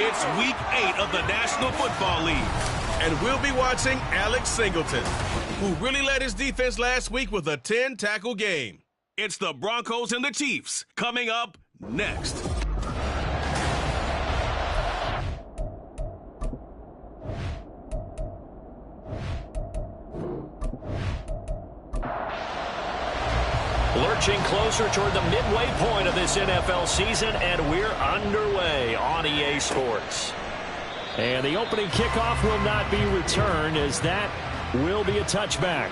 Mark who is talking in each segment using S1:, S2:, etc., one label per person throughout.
S1: It's Week 8 of the National Football League. And we'll be watching Alex Singleton, who really led his defense last week with a 10-tackle game. It's the Broncos and the Chiefs coming up next.
S2: Lurching closer toward the midway point of this NFL season, and we're underway on EA Sports. And the opening kickoff will not be returned, as that will be a touchback.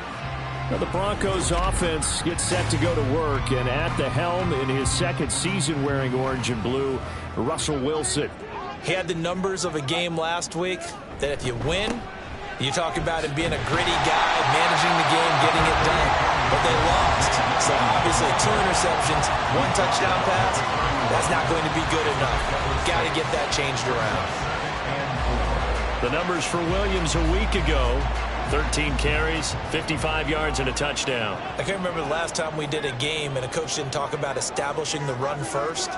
S2: Now the Broncos offense gets set to go to work, and at the helm in his second season wearing orange and blue, Russell Wilson.
S3: He had the numbers of a game last week that if you win, you talk about him being a gritty guy, managing the game, getting it done. But they lost. So obviously 2 interceptions, 1 touchdown pass, that's not going to be good enough. Got to get that changed around.
S2: The numbers for Williams a week ago: 13 carries, 55 yards, and a touchdown.
S3: I can't remember the last time we did a game and a coach didn't talk about establishing the run first.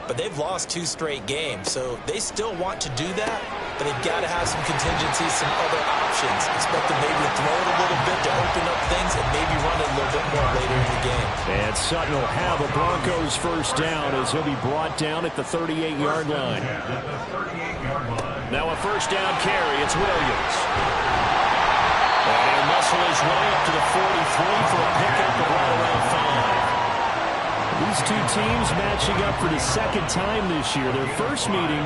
S3: But they've lost 2 straight games, so they still want to do that, but they've got to have some contingencies, some other options. Expect them maybe to throw it a little bit to open up things and maybe run it a little bit more later in the game.
S2: And Sutton will have a Broncos first down as he'll be brought down at the 38-yard line. Now a first down carry. It's Williams. And he'll muscle his way up to the 43 for a pickup of right around 5. These two teams matching up for the second time this year. Their first meeting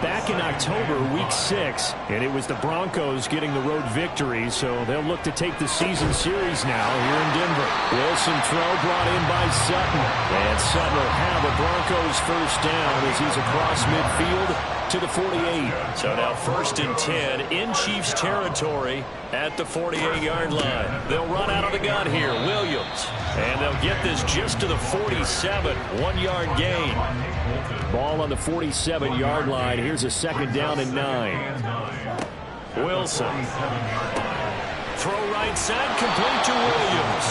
S2: back in October, Week 6, and it was the Broncos getting the road victory, so they'll look to take the season series now here in Denver. Wilson throw brought in by Sutton, and Sutton will have a Broncos first down as he's across midfield to the 48. So now 1st and 10 in Chiefs territory at the 48-yard line. They'll run out of the gun here. Williams. And they'll get this just to the 47. 1-yard gain. Ball on the 47-yard line. Here's a 2nd down and 9. Wilson. Throw right side, complete to Williams.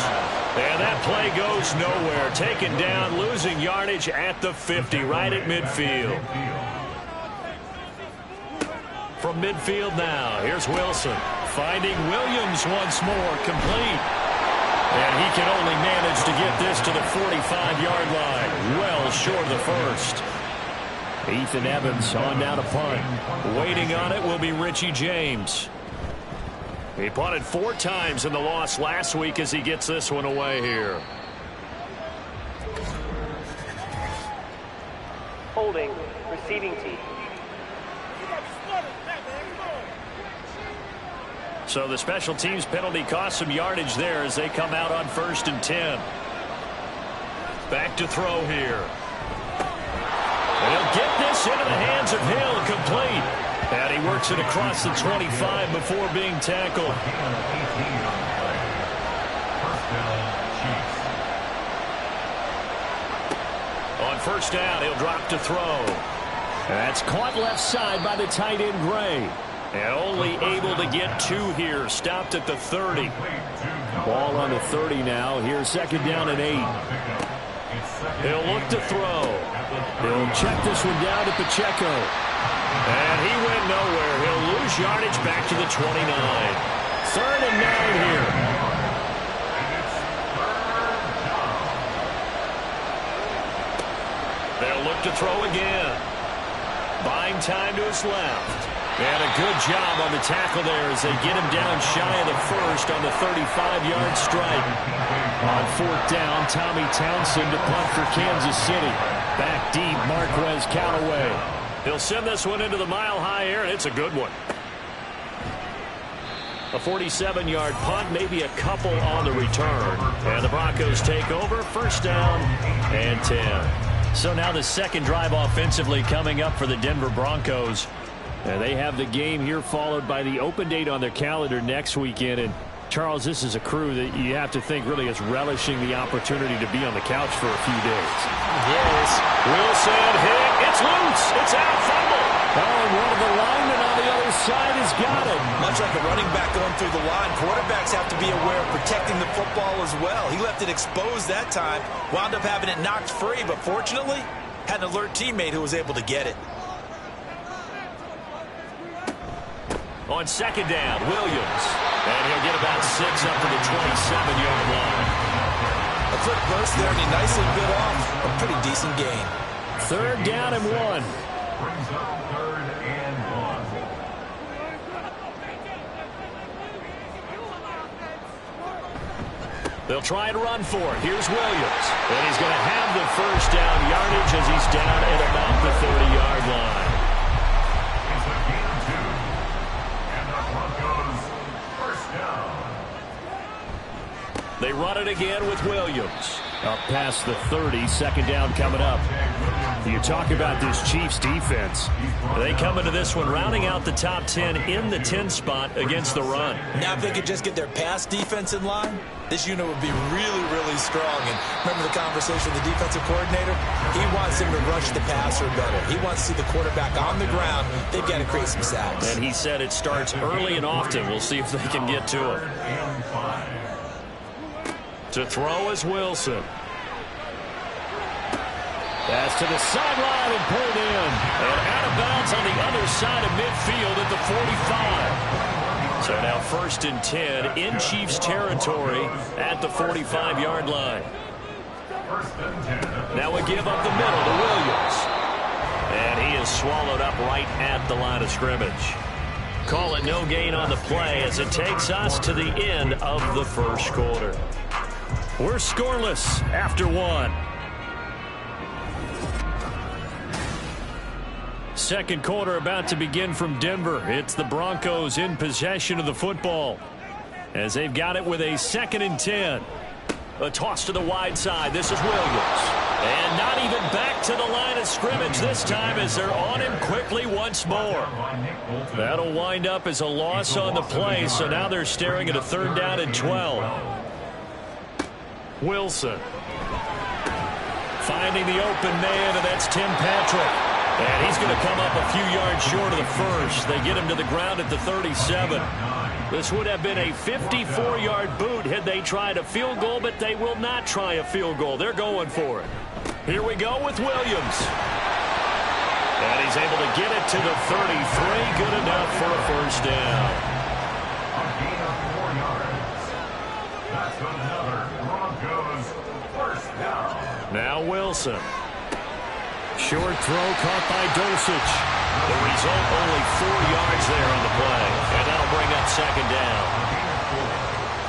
S2: And that play goes nowhere. Taken down, losing yardage at the 50, right at midfield. From midfield now, here's Wilson. Finding Williams once more, complete. And he can only manage to get this to the 45-yard line. Well short of the first. Ethan Evans on down to punt. Waiting on it will be Richie James. He punted 4 times in the loss last week as he gets this one away here.
S4: Holding, receiving team.
S2: So the special teams penalty cost some yardage there as they come out on 1st and 10. Back to throw here. And he'll get this into the hands of Hill, complete. And he works it across the 25 before being tackled. On 1st down, he'll drop to throw. That's caught left side by the tight end Gray. And only able to get 2 here. Stopped at the 30. Ball on the 30 now. Here's 2nd down and 8. He'll look to throw. He'll check this one down to Pacheco. And he went nowhere. He'll lose yardage back to the 29. 3rd and 9 here. They'll look to throw again. Buying time to his left. And a good job on the tackle there as they get him down shy of the first on the 35-yard strike. On 4th down, Tommy Townsend to punt for Kansas City. Back deep, Marquez Callaway. He'll send this one into the mile-high air, and it's a good one. A 47-yard punt, maybe a couple on the return. And the Broncos take over, 1st down and 10. So now the second drive offensively coming up for the Denver Broncos. And they have the game here followed by the open date on their calendar next weekend. And Charles, this is a crew that you have to think really is relishing the opportunity to be on the couch for a few days.
S3: Yes.
S2: Wilson hit. It's loose. It's out. Fumble.
S4: Oh, and one of the linemen on the other
S2: near side has got it.
S3: Much like a running back going through the line, quarterbacks have to be aware of protecting the football as well. He left it exposed that time, wound up having it knocked free, but fortunately, had an alert teammate who was able to get it.
S2: On second down, Williams. And he'll get about 6 up to the 27-yard line.
S3: A quick burst there, and he nicely bit off a pretty decent gain.
S2: Third down and 1.
S5: Brings up 3rd and 1.
S2: They'll try and run for it. Here's Williams. And he's going to have the first down yardage as he's down at about the 30-yard line.
S5: It's a gain of 2. And the Broncos first down.
S2: They run it again with Williams. Up past the 30, second down coming up. You talk about this Chiefs defense. They come into this one rounding out the top 10 in the 10 spot against the run.
S3: Now if they could just get their pass defense in line, this unit would be really, really strong. And remember the conversation with the defensive coordinator? He wants them to rush the passer better. He wants to see the quarterback on the ground. They've got to create some sacks.
S2: And he said it starts early and often. We'll see if they can get to him. To throw is Wilson. Pass to the sideline and pulled in. And out of bounds on the other side of midfield at the 45. So now 1st and 10 in Chiefs territory at the 45-yard line. Now we give up the middle to Williams. And he is swallowed up right at the line of scrimmage. Call it no gain on the play as it takes us to the end of the first quarter. We're scoreless after 1. Second quarter about to begin from Denver. It's the Broncos in possession of the football as they've got it with a 2nd and 10. A toss to the wide side. This is Williams. And not even back to the line of scrimmage this time as they're on him quickly once more. That'll wind up as a loss on the play, so now they're staring at a 3rd down and 12. Wilson. Finding the open man, and that's Tim Patrick. And he's going to come up a few yards short of the first. They get him to the ground at the 37. This would have been a 54-yard boot had they tried a field goal, but they will not try a field goal. They're going for it. Here we go with Williams. And he's able to get it to the 33. Good enough for a first down.
S5: A gain of 4 yards. That's another Broncos first down.
S2: Now Wilson. Short throw caught by Dulcich. The result, only 4 yards there on the play. And that'll bring up 2nd down.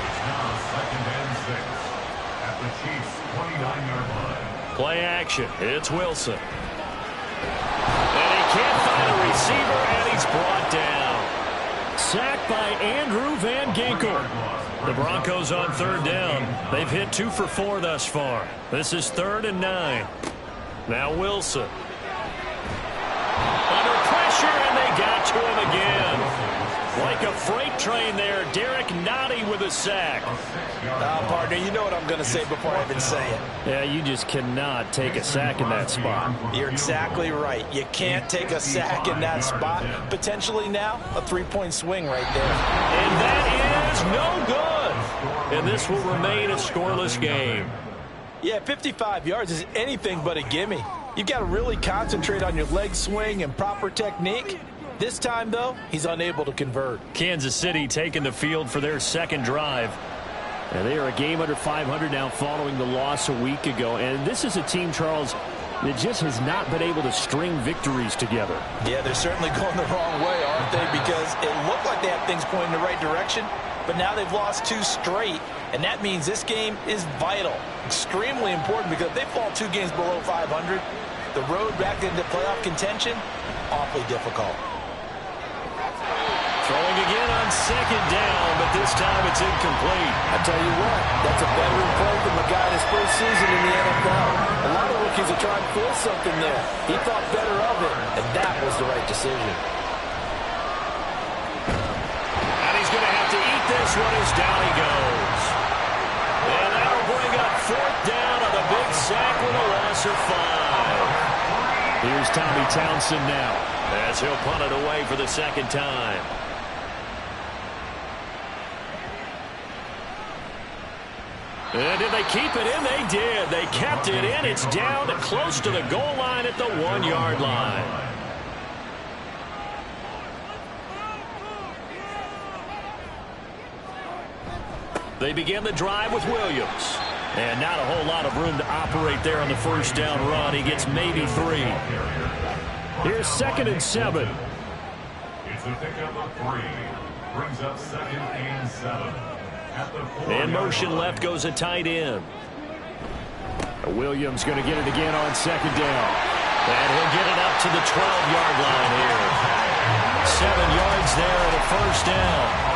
S5: It's now 2nd and 6 at the Chiefs' 29-yard line.
S2: Play action. It's Wilson. And he can't find a receiver, and he's brought down. Sacked by Andrew Van Ginkel. The Broncos on 3rd down. They've hit 2 for 4 thus far. This is 3rd and 9. Now Wilson. Under pressure, and they got to him again. Like a freight train there, Derek Nottie with a sack.
S3: Partner, you know what I'm going to say before I even say it.
S2: Yeah, you just cannot take a sack in that spot.
S3: You're exactly right. You can't take a sack in that spot. Potentially now, a 3-point swing right there.
S2: And that is no good. And this will remain a scoreless game.
S3: Yeah, 55 yards is anything but a gimme. You've got to really concentrate on your leg swing and proper technique. This time, though, he's unable to convert.
S2: Kansas City taking the field for their 2nd drive. And they are a game under 500 now following the loss a week ago. And this is a team, Charles, that just has not been able to string victories together.
S3: Yeah, they're certainly going the wrong way, aren't they? Because it looked like they had things pointing in the right direction, but now they've lost 2 straight. And that means this game is vital, extremely important, because if they fall 2 games below 500, the road back into playoff contention, awfully difficult.
S2: Throwing again on 2nd down, but this time it's incomplete.
S3: I tell you what, that's a veteran play from a guy in his first season in the NFL. A lot of rookies are trying to force something there. He thought better of it, and that was the right decision.
S2: And he's going to have to eat this one as down he goes. And that'll bring up 4th down on a big sack with a loss of 5. Here's Tommy Townsend now. as he'll punt it away for the second time. And did they keep it in? They did. They kept it in. It's down to close to the goal line at the 1-yard line. They begin the drive with Williams. And not a whole lot of room to operate there on the first down run. He gets maybe 3. Here's 2nd and 7.
S5: It's a pickup of 3. Brings up 2nd and 7.
S2: In motion left goes a tight end.
S6: Williams going to get it again on 2nd down.
S2: And he'll get it up to the 12-yard line here. 7 yards there and a first down.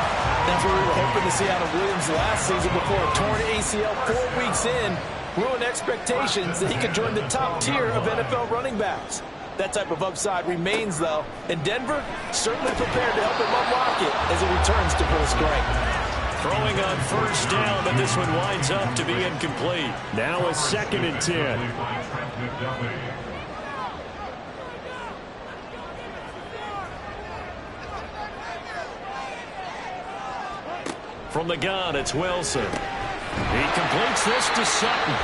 S3: That's what we were hoping to see out of Williams last season before a torn ACL 4 weeks in. Ruined expectations that he could join the top tier of NFL running backs. That type of upside remains, though. And Denver certainly prepared to help him unlock it as he returns to full strength.
S2: Throwing on first down, but this one winds up to be incomplete.
S6: Now a 2nd and 10.
S2: From the gun, it's Wilson. He completes this to Sutton.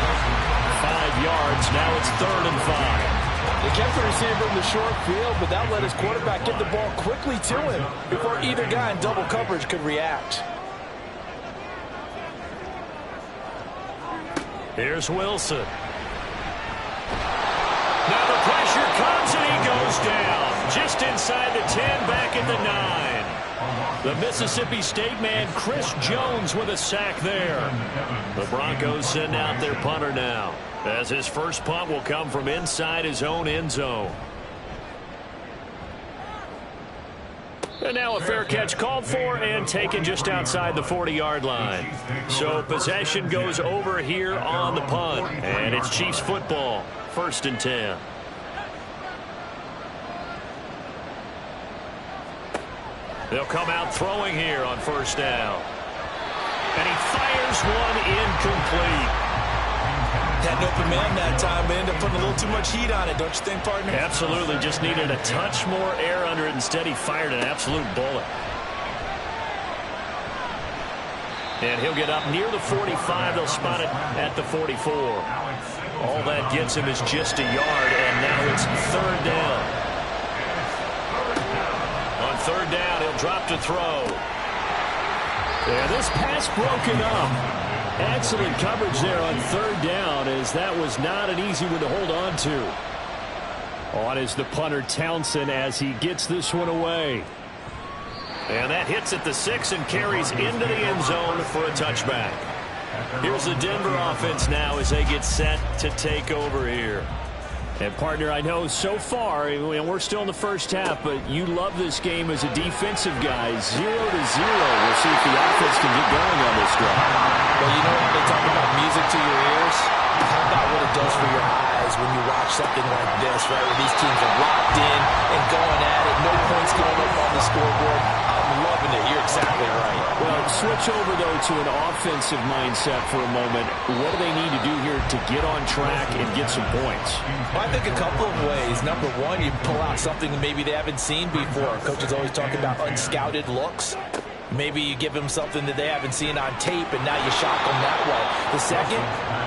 S2: 5 yards, now it's 3rd and 5.
S3: They kept the receiver in the short field, but that let his quarterback get the ball quickly to him before either guy in double coverage could react.
S2: Here's Wilson. Now the pressure comes and he goes down. Just inside the 10, back at the 9. The Mississippi State man, Chris Jones, with a sack there. The Broncos send out their punter now, as his first punt will come from inside his own end zone. And now a fair catch called for and taken just outside the 40-yard line. So possession goes over here on the punt. And it's Chiefs football, 1st and 10. They'll come out throwing here on first down. And he fires one incomplete.
S3: Had an open man that time, but ended up putting a little too much heat on it, don't you think, partner?
S2: Absolutely. Just needed a touch more air under it. Instead, he fired an absolute bullet. And he'll get up near the 45. They'll spot it at the 44. All that gets him is just a yard, and now it's 3rd down. On 3rd down, he'll drop to throw.
S6: Yeah, this pass broken up. Excellent coverage there on 3rd down, as that was not an easy one to hold on to. On is the punter, Townsend, as he gets this one away.
S2: And that hits at the 6 and carries into the end zone for a touchback. Here's the Denver offense now as they get set to take over here.
S6: And, partner, I know so far, and we're still in the first half, but you love this game as a defensive guy. 0-0. We'll see if the offense can get going on this drive.
S3: Well, you know when they talk about music to your ears? How about what it does for your eyes when you watch something like this, right, where these teams are locked in and going at it, no points going up on the scoreboard. I'm loving it. You're exactly right.
S6: Well, switch over, though, to an offensive mindset for a moment. What do they need to do here to get on track and get some points?
S3: Well, I think a couple of ways. Number one, you pull out something maybe they haven't seen before. Coaches always talk about unscouted looks. Maybe you give them something that they haven't seen on tape, and now you shock them that way. The second,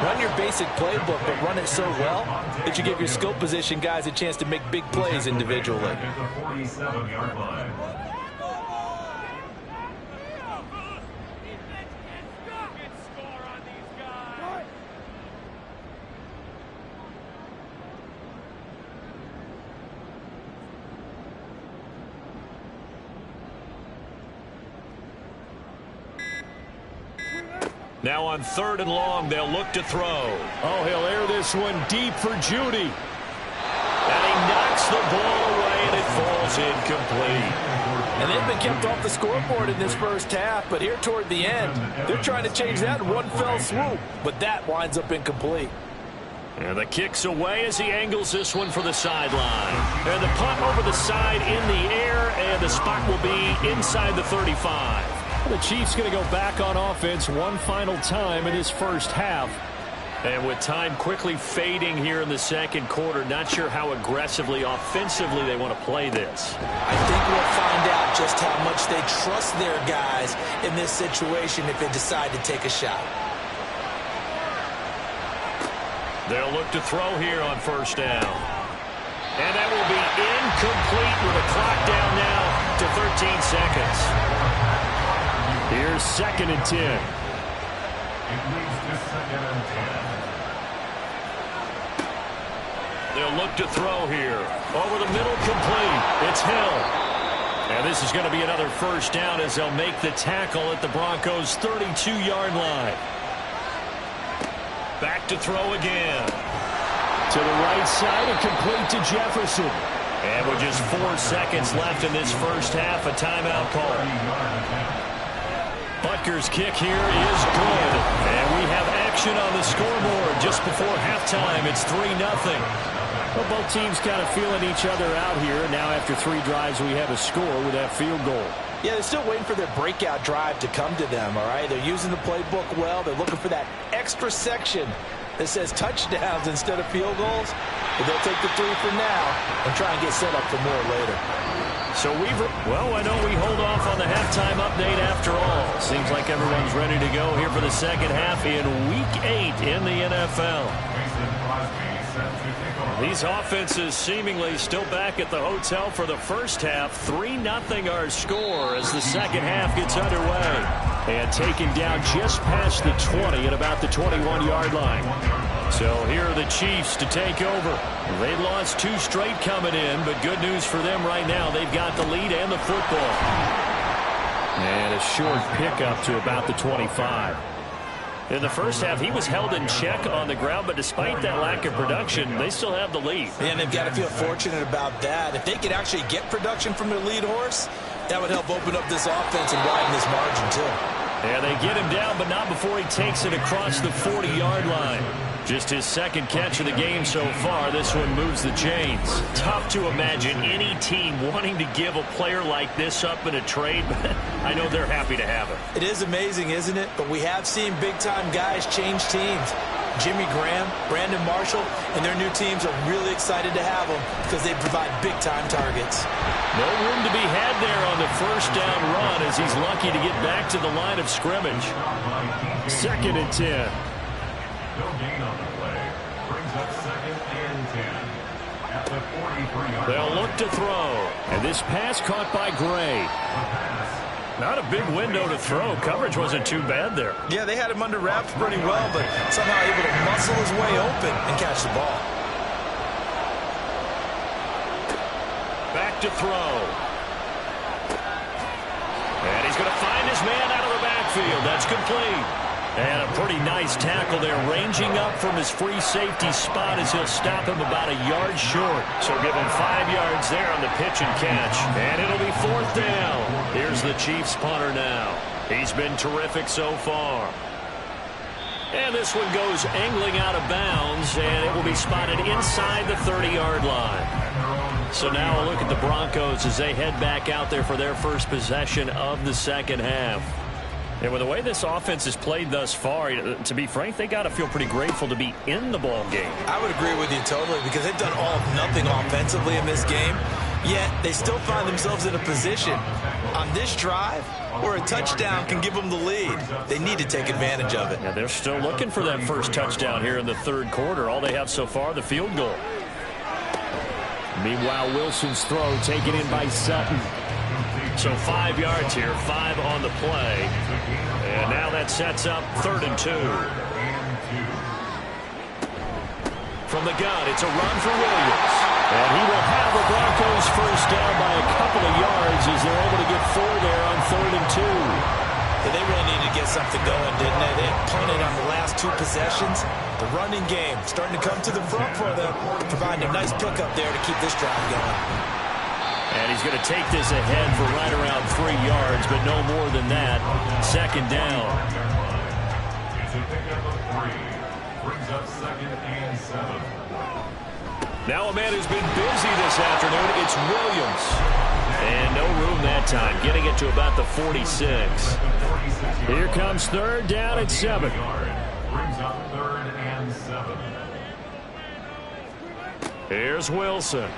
S3: run your basic playbook, but run it so well that you give your skill position guys a chance to make big plays individually.
S5: At the 47-yard line.
S2: Now on 3rd and long, they'll look to throw.
S6: Oh, he'll air this one deep for Judy.
S2: And he knocks the ball away, and it falls incomplete.
S3: And they've been kept off the scoreboard in this first half, but here toward the end, they're trying to change that in one fell swoop, but that winds up incomplete.
S2: And the kick's away as he angles this one for the sideline. And the punt over the side in the air, and the spot will be inside the 35.
S6: The Chiefs going to go back on offense one final time in this first half. And with time quickly fading here in the second quarter, not sure how aggressively, offensively they want to play this.
S3: I think we'll find out just how much they trust their guys in this situation if they decide to take a shot.
S6: They'll look to throw here on first down. And that will be incomplete with a clock down now to 13 seconds. Here's 2nd and 10.
S5: It leads to 2nd and 10.
S6: They'll look to throw here. Over the middle, complete. It's Hill. And this is going to be another first down as they'll make the tackle at the Broncos' 32-yard line. Back to throw again. To the right side and complete to Jefferson. And with just 4 seconds left in this first half, a timeout call. Butker's kick here is good. And we have action on the scoreboard just before halftime. It's 3-0. Well, both teams kind of feeling each other out here. Now after 3 drives, we have a score with that field goal.
S3: Yeah, they're still waiting for their breakout drive to come to them, all right? They're using the playbook well. They're looking for that extra section that says touchdowns instead of field goals. But they'll take the 3 for now and try and get set up for more later.
S6: So I know we hold off on the halftime update after all. Seems like everyone's ready to go here for the second half in Week 8 in the NFL. These offenses seemingly still back at the hotel for the first half. 3-0 our score as the second half gets underway. And taken down just past the 20 at about the 21-yard line. So here are the Chiefs to take over. They lost 2 straight coming in, but good news for them right now. They've got the lead and the football. And a short pickup to about the 25. In the first half, he was held in check on the ground, but despite that lack of production, they still have the lead.
S3: And they've got to feel fortunate about that. If they could actually get production from their lead horse, that would help open up this offense and widen this margin, too.
S6: Yeah, they get him down, but not before he takes it across the 40-yard line. Just his second catch of the game so far. This one moves the chains. Tough to imagine any team wanting to give a player like this up in a trade, but I know they're happy to have him.
S3: It is amazing, isn't it? But we have seen big-time guys change teams. Jimmy Graham, Brandon Marshall, and their new teams are really excited to have them because they provide big-time targets.
S6: No room to be had there on the first down run as he's lucky to get back to the line of scrimmage. 2nd and 10.
S5: No gain on the play. Brings up 2nd and 10. At the 43-yard line.
S6: They'll look to throw. And this pass caught by Gray. Not a big window to throw. Coverage wasn't too bad there.
S3: Yeah, they had him under wraps pretty well, but somehow able to muscle his way open and catch the ball.
S6: Back to throw. And he's going to find his man out of the backfield. That's complete. And a pretty nice tackle there, ranging up from his free safety spot as he'll stop him about a yard short. So give him 5 yards there on the pitch and catch. And it'll be 4th down. Here's the Chiefs punter now. He's been terrific so far. And this one goes angling out of bounds, and it will be spotted inside the 30-yard line. So now a look at the Broncos as they head back out there for their first possession of the second half. And with the way this offense has played thus far, to be frank, they got to feel pretty grateful to be in the ball game.
S3: I would agree with you totally because they've done all of nothing offensively in this game, yet they still find themselves in a position on this drive where a touchdown can give them the lead. They need to take advantage of it.
S6: Yeah, they're still looking for that first touchdown here in the third quarter. All they have so far, the field goal. Meanwhile, Wilson's throw taken in by Sutton. So 5 yards here, 5 on the play. And now that sets up 3rd and 2. From the gun, it's a run for Williams. And he will have the Broncos first down by a couple of yards as they're able to get 4 there on 3rd and 2.
S3: Yeah, they really needed to get something going, didn't they? They punted on the last 2 possessions. The running game starting to come to the front for them, providing a nice pickup there to keep this drive going.
S6: And he's going to take this ahead for right around 3 yards, but no more than that. 2nd down.
S5: It's a pickup of 3. Brings up 2nd and 7.
S6: Now a man who's been busy this afternoon, it's Williams. And no room that time, getting it to about the 46. Here comes 3rd down at 7.
S5: Brings up 3rd and 7.
S6: Here's Wilson.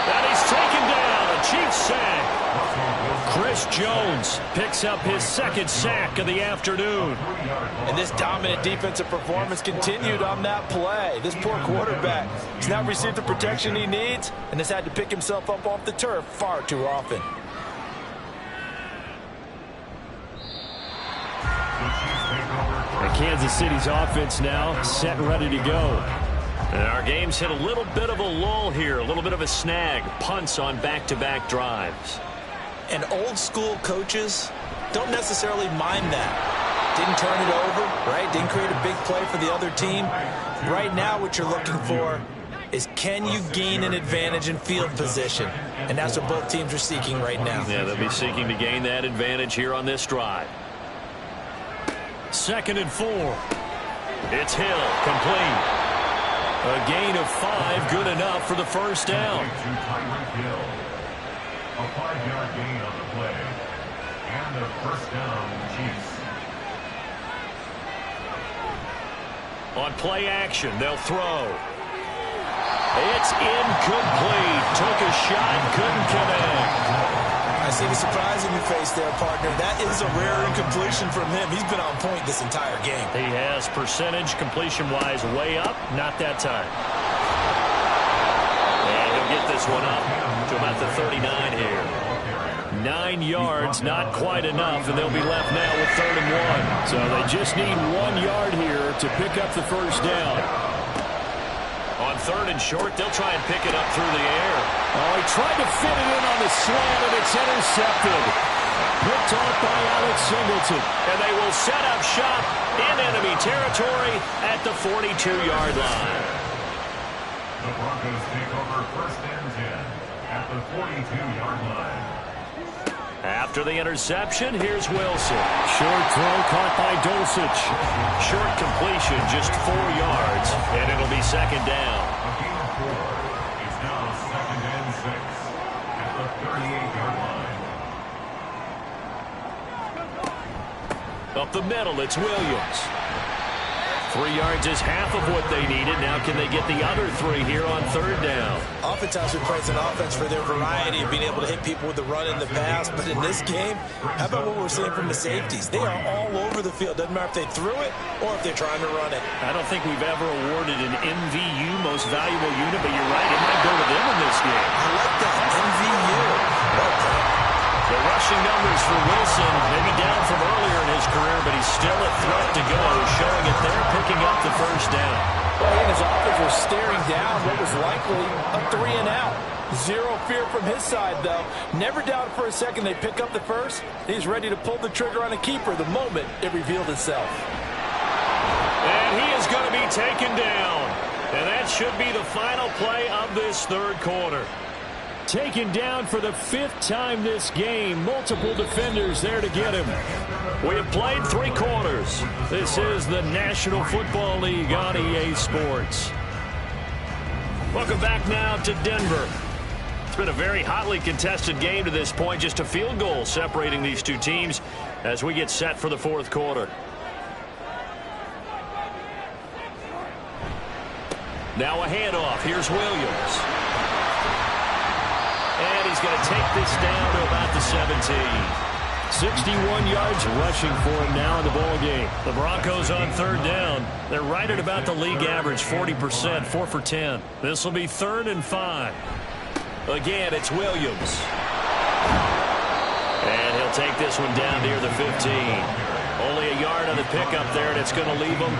S6: And he's taken down. A Chiefs sack. Chris Jones picks up his 2nd sack of the afternoon.
S3: And this dominant defensive performance continued on that play. This poor quarterback has not received the protection he needs and has had to pick himself up off the turf far too often.
S6: And Kansas City's offense now set and ready to go.
S2: And our game's hit a little bit of a lull here, a little bit of a snag. Punts on back-to-back drives.
S3: And old-school coaches don't necessarily mind that. Didn't turn it over, right? Didn't create a big play for the other team. Right now what you're looking for is, can you gain an advantage in field position? And that's what both teams are seeking right now.
S2: Yeah, they'll be seeking to gain that advantage here on this drive.
S6: 2nd and 4. It's Hill, complete. A gain of 5, good enough for the first down.
S5: A 5-yard gain on the play. And a first down, Chiefs.
S6: On play action, they'll throw. It's incomplete. Took a shot, couldn't connect.
S3: I see the surprise in your face there, partner. That is a rare incompletion from him. He's been on point this entire game.
S6: He has percentage completion-wise way up. Not that time.
S2: And he'll get this one up to about the 39 here.
S6: 9 yards, not quite enough, and they'll be left now with 3rd and 1. So they just need 1 yard here to pick up the first down.
S2: On 3rd and short, they'll try and pick it up through the air.
S6: Oh, he tried to fit it in on the slant, and it's intercepted. Picked off by Alex Singleton.
S2: And they will set up shop in enemy territory at the 42-yard line.
S5: The Broncos take over 1st and 10 at the 42-yard line.
S2: After the interception, here's Wilson.
S6: Short throw caught by Dulcich.
S2: Short completion, just 4 yards, and it'll be 2nd down.
S5: A gain of 4. It's now 2nd and 6 at the 38-yard line.
S2: Up the middle, it's Williams. 3 yards is half of what they needed. Now can they get the other 3 here on 3rd down?
S3: Oftentimes we praise an offense for their variety of being able to hit people with the run in the pass. But in this game, how about what we're seeing from the safeties? They are all over the field. Doesn't matter if they threw it or if they're trying to run it.
S6: I don't think we've ever awarded an MVU, most valuable unit, but you're right, it might go to them in this game.
S3: I like that, MVU. Well done.
S2: The rushing numbers for Wilson, maybe down from earlier in his career, but he's still a threat to go, showing it there, picking up the first down.
S3: Well, he and his offense were staring down what was likely a 3 and out. Zero fear from his side, though. Never doubted for a second they pick up the first. He's ready to pull the trigger on a keeper the moment it revealed itself.
S2: And he is going to be taken down. And that should be the final play of this 3rd quarter.
S6: Taken down for the 5th time this game. Multiple defenders there to get him.
S2: We have played 3 quarters.
S6: This is the National Football League on EA Sports.
S2: Welcome back now to Denver. It's been a very hotly contested game to this point. Just a field goal separating these two teams as we get set for the 4th quarter. Now a handoff. Here's Williams. And he's going to take this down to about the 17.
S6: 61 yards rushing for him now in the ball game.
S2: The Broncos on 3rd down. They're right at about the league average, 40%, 4 for 10. This will be 3rd and 5. Again, it's Williams. And he'll take this one down near the 15. Only a yard on the pickup there, and it's going to leave him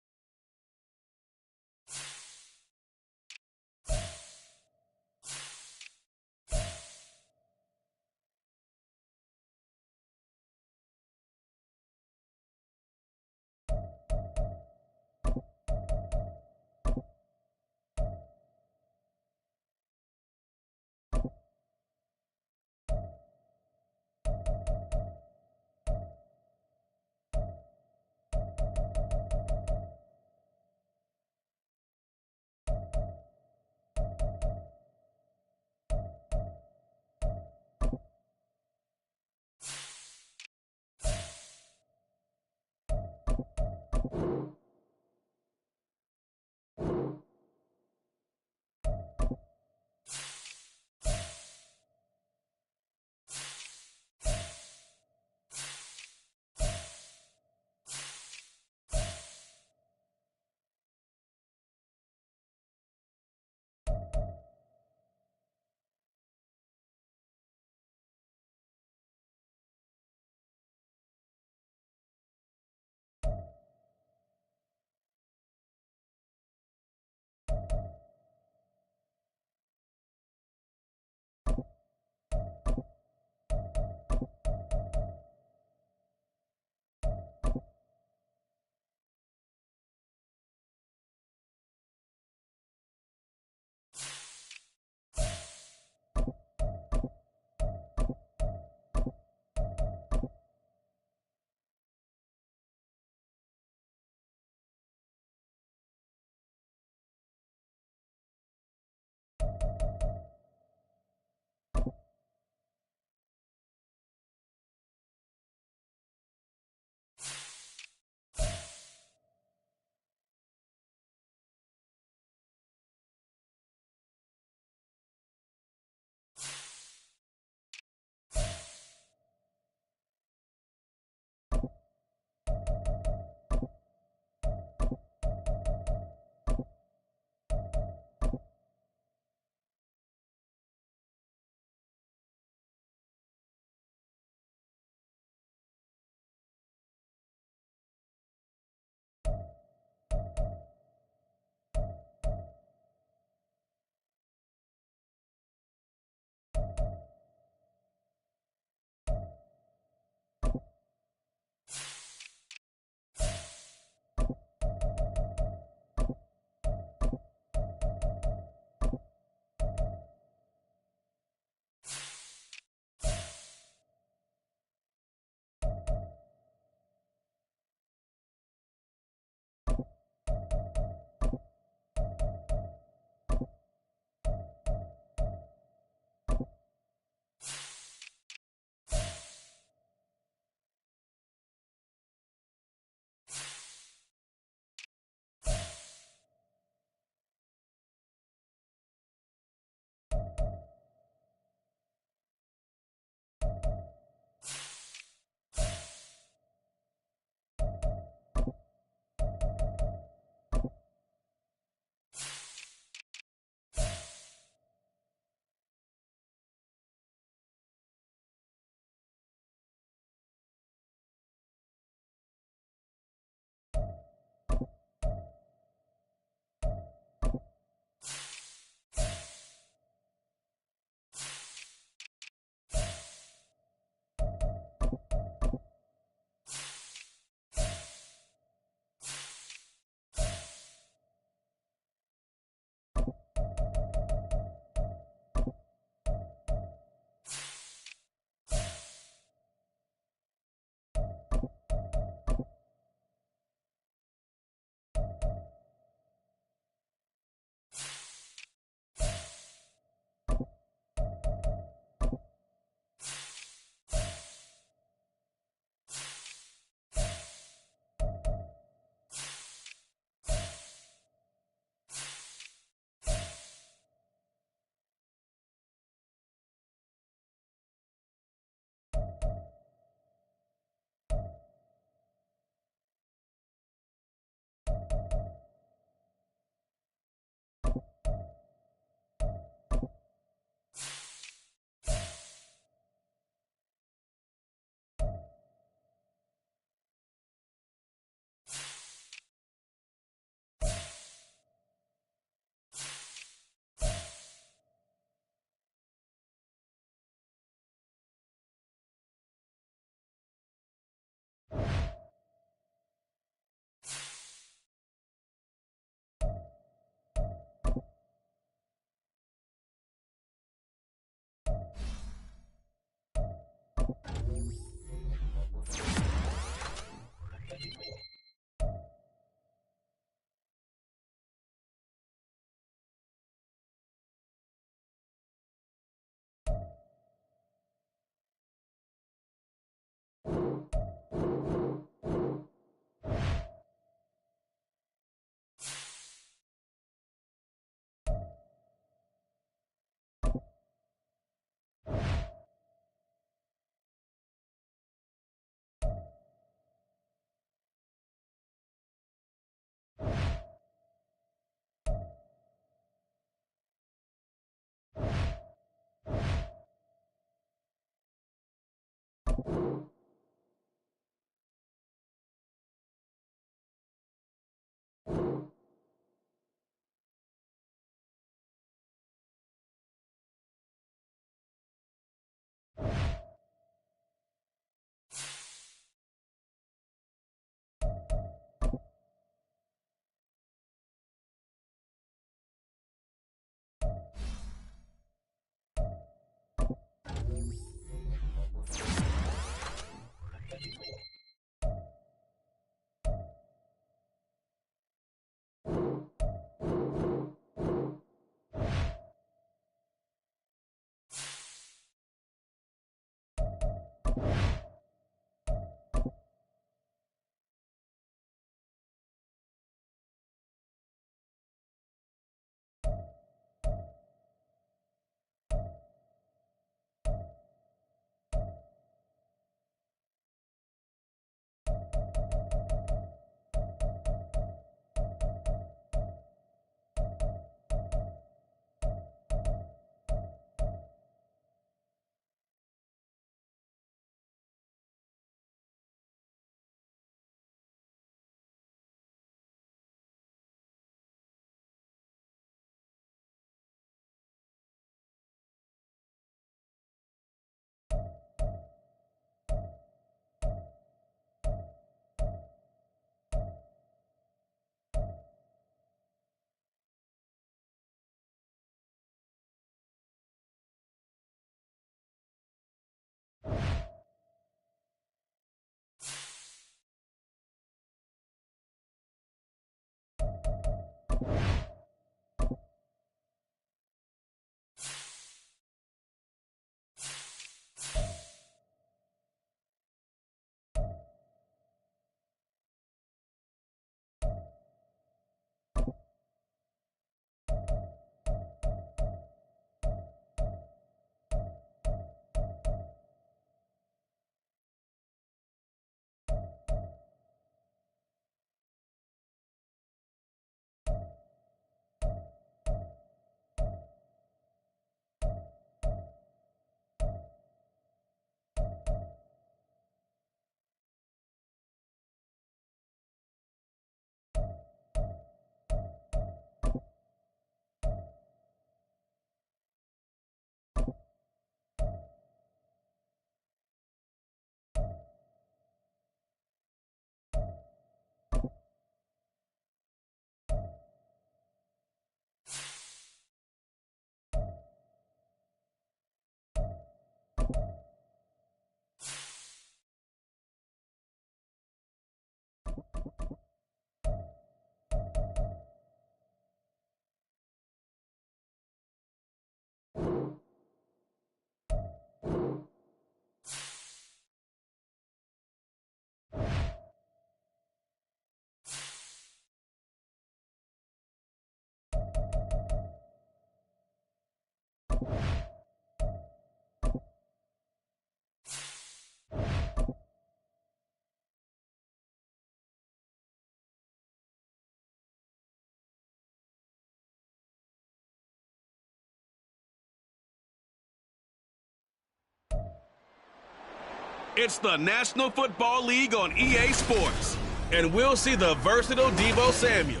S1: It's the National Football League on EA Sports. And we'll see the versatile Deebo Samuel.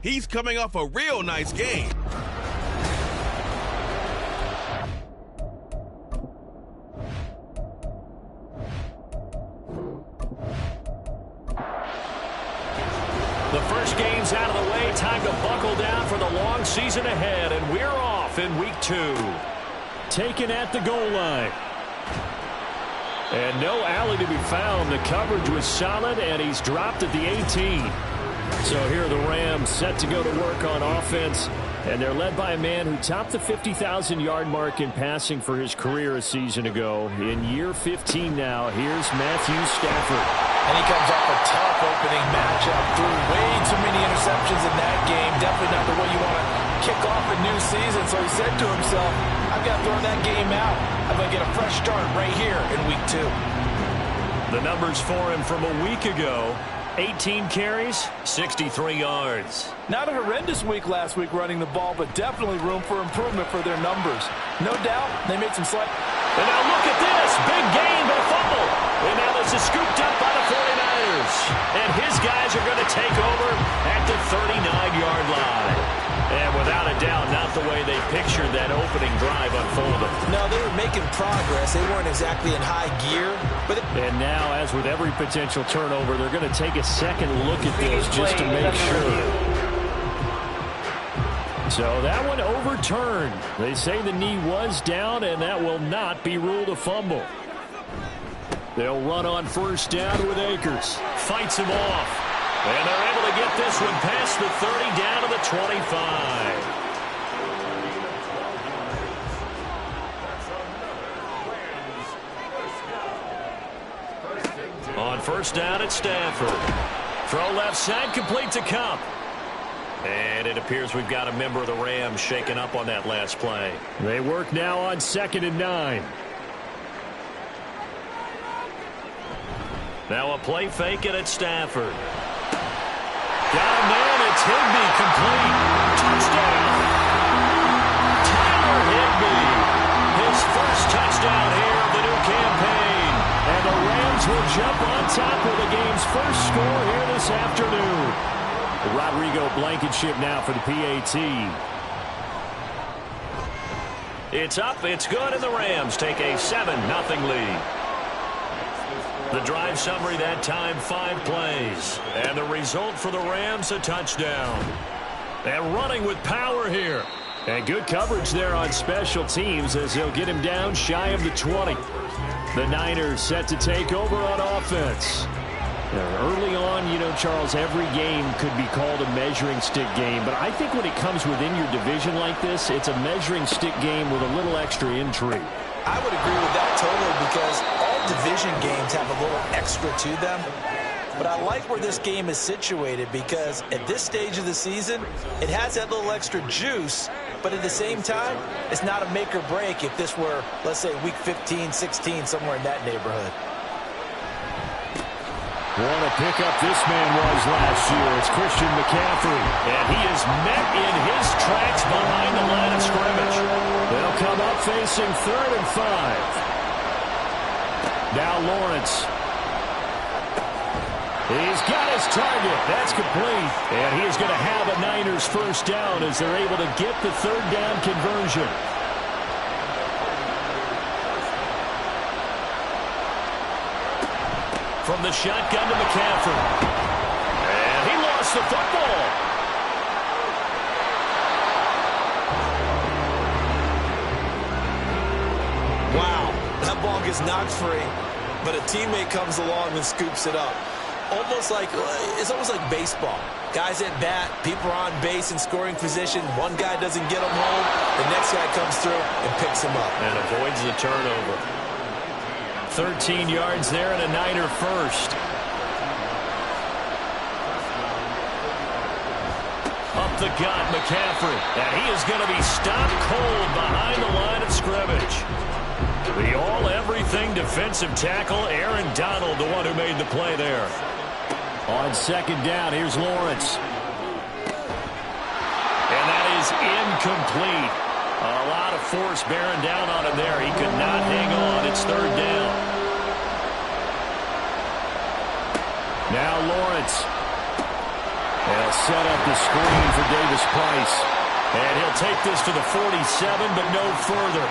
S1: He's coming off a real nice game.
S6: The first game's out of the way. Time to buckle down for the long season ahead. And we're off in week 2. Taken at the goal line. And no alley to be found. The coverage was solid, and he's dropped at the 18. So here are the Rams set to go to work on offense. And they're led by a man who topped the 50,000-yard mark in passing for his career a season ago. In year 15 now, here's Matthew Stafford.
S3: And he comes off a tough opening matchup. Threw way too many interceptions in that game. Definitely not the way you want to kick off a new season. So he said to himself, I've got to throw that game out. I'm going to get a fresh start right here in week 2.
S6: The numbers for him from a week ago. 18 carries, 63 yards.
S7: Not a horrendous week last week running the ball, but definitely room for improvement for their numbers. No doubt, they made some slight...
S6: And now look at this. Big gain, but a fumble. And now this is scooped up by the 49ers. And his guys are going to take over at the 39-yard line. And without a doubt, not the way they pictured that opening drive unfolded.
S3: No, they were making progress. They weren't exactly in high gear.
S6: And now, as with every potential turnover, they're going to take a second look at this just to make sure. So that one overturned. They say the knee was down, and that will not be ruled a fumble. They'll run on first down with Akers. Fights him off. And they're able to get this one past the 30 down to the 25. first down at Stanford. Throw left side, complete to Kupp. And it appears we've got a member of the Rams shaken up on that last play. They work now on 2nd and 9. Now a play fake it at Stafford. Got a man, it's Higbee, complete. Touchdown! Tyler Higbee. His first touchdown here of the new campaign. And the Rams will jump on top of the game's first score here this afternoon. Rodrigo Blankenship now for the PAT. It's up, it's good, and the Rams take a 7-0 lead. The drive summary that time, 5 plays. And the result for the Rams, a touchdown. And running with power here. And good coverage there on special teams as they'll get him down shy of the 20. The Niners set to take over on offense. Early on, you know, Charles, every game could be called a measuring stick game. But I think when it comes within your division like this, it's a measuring stick game with a little extra intrigue.
S3: I would agree with that totally because all division games have a little extra to them. But I like where this game is situated because at this stage of the season, it has that little extra juice. But at the same time, it's not a make or break if this were, let's say, week 15, 16, somewhere in that neighborhood.
S6: What a pickup this man was last year. It's Christian McCaffrey. And he is met in his tracks behind the line of scrimmage. They'll come up facing 3rd and 5. Now Lawrence. He's got his target. That's complete. And he is going to have a Niners first down as they're able to get the 3rd down conversion. From the shotgun to McCaffrey. And he lost the football.
S3: Wow, that ball gets knocked free, but a teammate comes along and scoops it up. It's almost like baseball. Guys at bat, people are on base in scoring position. One guy doesn't get him home, the next guy comes through and picks him up.
S6: And avoids the turnover. 13 yards there and a Niner first. Up the gut, McCaffrey. And he is going to be stopped cold behind the line of scrimmage. The all-everything defensive tackle, Aaron Donald, the one who made the play there. On 2nd down, here's Lawrence. And that is incomplete. A lot of force bearing down on him there. He could not hang on. It's 3rd down. Now Lawrence. They'll set up the screen for Davis Price. And he'll take this to the 47, but no further,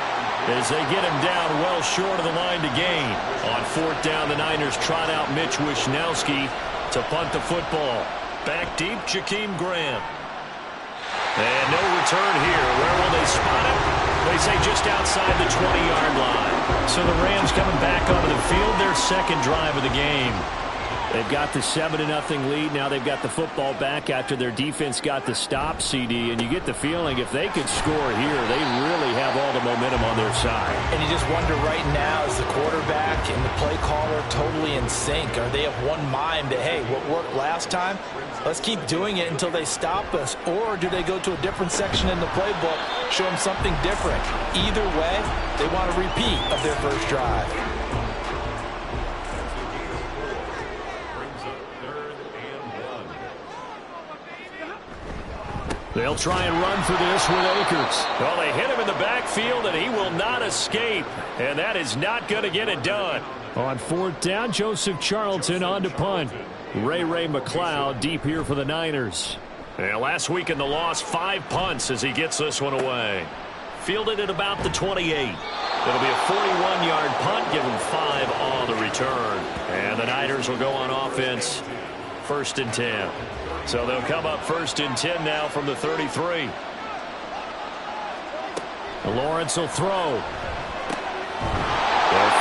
S6: as they get him down well short of the line to gain. On 4th down, the Niners trot out Mitch Wishnowsky to punt the football. Back deep, Jakeem Graham. And no return here. Where will they spot him? They say just outside the 20-yard line. So the Rams coming back onto the field, their 2nd drive of the game. They've got the 7-0 lead. Now they've got the football back after their defense got the stop, CD. And you get the feeling if they could score here, they really have all the momentum on their side.
S3: And you just wonder right now, is the quarterback and the play caller totally in sync? Are they of one mind that, hey, what worked last time, let's keep doing it until they stop us? Or do they go to a different section in the playbook, show them something different? Either way, they want a repeat of their first drive.
S6: They'll try and run for this with Akers. Well, they hit him in the backfield, and he will not escape. And that is not going to get it done. On 4th down, Joseph Charlton on to punt. Ray McLeod deep here for the Niners. And last week in the loss, 5 punts as he gets this one away. Fielded at about the 28. It'll be a 41-yard punt, give him 5 on the return. And the Niners will go on offense, 1st and 10. So they'll come up 1st and 10 now from the 33. Lawrence will throw. They'll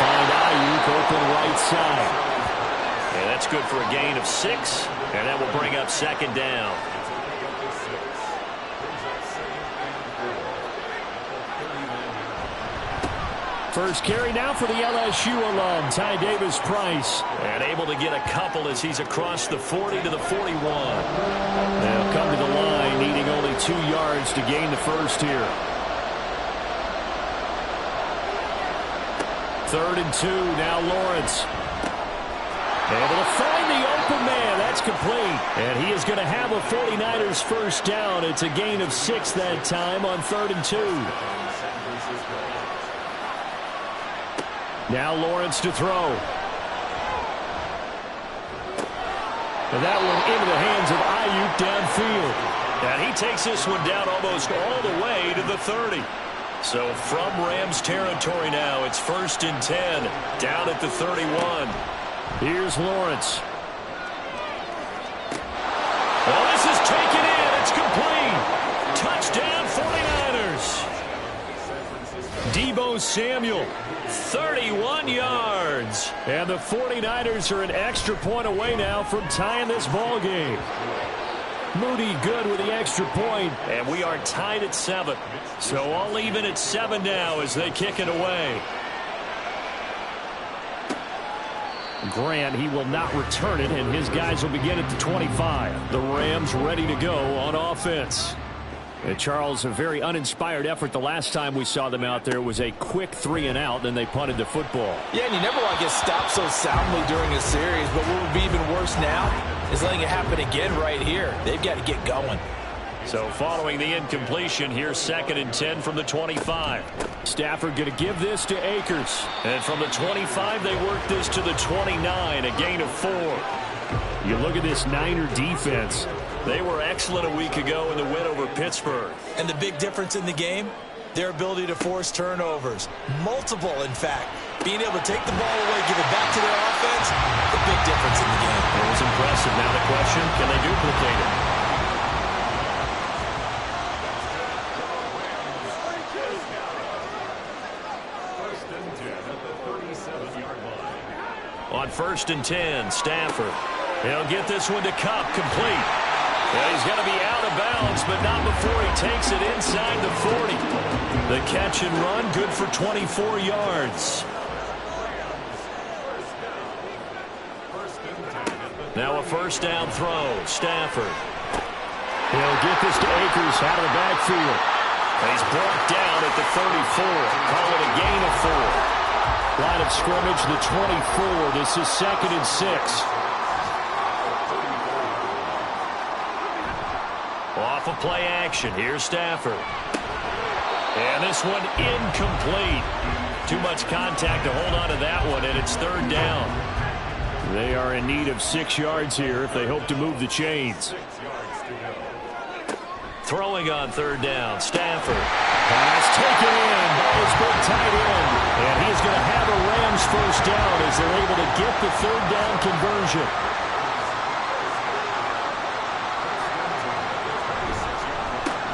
S6: find Ayuk open right side. And that's good for a gain of 6. And that will bring up 2nd down. First carry now for the LSU alum, Ty Davis-Price.
S2: And able to get a couple as he's across the 40 to the 41.
S6: They'll come to the line, needing only 2 yards to gain the first here. 3rd and 2, now Lawrence. Able to find the open man. That's complete. And he is going to have a 49ers first down. It's a gain of 6 that time on 3rd and 2. Now Lawrence to throw. And that one into the hands of Ayuk downfield.
S2: And he takes this one down almost all the way to the 30. So from Rams territory now, it's 1st and 10, down at the 31.
S6: Here's Lawrence.
S2: Well, this is taken in. It's complete. Touchdown 49ers. Deebo Samuel, 31 yards.
S6: And the 49ers are an extra point away now from tying this ball game. Moody good with the extra point.
S2: And we are tied at 7. So all even at 7 now as they kick it away.
S6: Grant, he will not return it, and his guys will begin at the 25. The Rams ready to go on offense. And Charles, a very uninspired effort the last time we saw them out there. Was a quick 3 and out, then they punted the football.
S3: Yeah, and you never want to get stopped so soundly during a series, but what would be even worse now is letting it happen again right here. They've got to get going.
S2: So following the incompletion, here's 2nd and 10 from the 25.
S6: Stafford going to give this to Akers.
S2: And from the 25, they work this to the 29, a gain of 4.
S6: You look at this Niner defense.
S2: They were excellent a week ago in the win over Pittsburgh.
S3: And the big difference in the game, their ability to force turnovers. Multiple, in fact. Being able to take the ball away, give it back to their offense, the big difference in the game.
S2: It was impressive. Now the question, can they duplicate it? On 1st and 10, Stafford. He'll get this one to Kupp, complete. Well, he's going to be out of bounds, but not before he takes it inside the 40. The catch and run, good for 24 yards. Now a first down throw, Stafford.
S6: He'll get this to Akers out of the backfield.
S2: He's brought down at the 34. Call it a gain of 4.
S6: Line of scrimmage, the 24. This is 2nd and 6.
S2: Off of play action. Here's Stafford. And this one incomplete. Too much contact to hold on to that one, and it's 3rd down.
S6: They are in need of 6 yards here if they hope to move the chains.
S2: Throwing on 3rd down, Stafford.
S6: Pass taken in by his big tight end. And he's going to have a Rams first down as they're able to get the 3rd down conversion.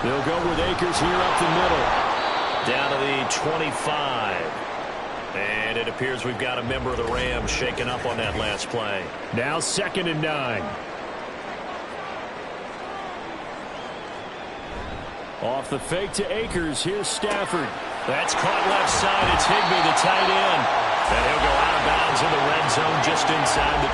S6: They'll go with Akers here up the middle.
S2: Down to the 25. And it appears we've got a member of the Rams shaking up on that last play.
S6: Now 2nd and 9. Off the fake to Akers. Here's Stafford.
S2: That's caught left side. It's Higbee, the tight end. And he'll go out of bounds in the red zone just inside the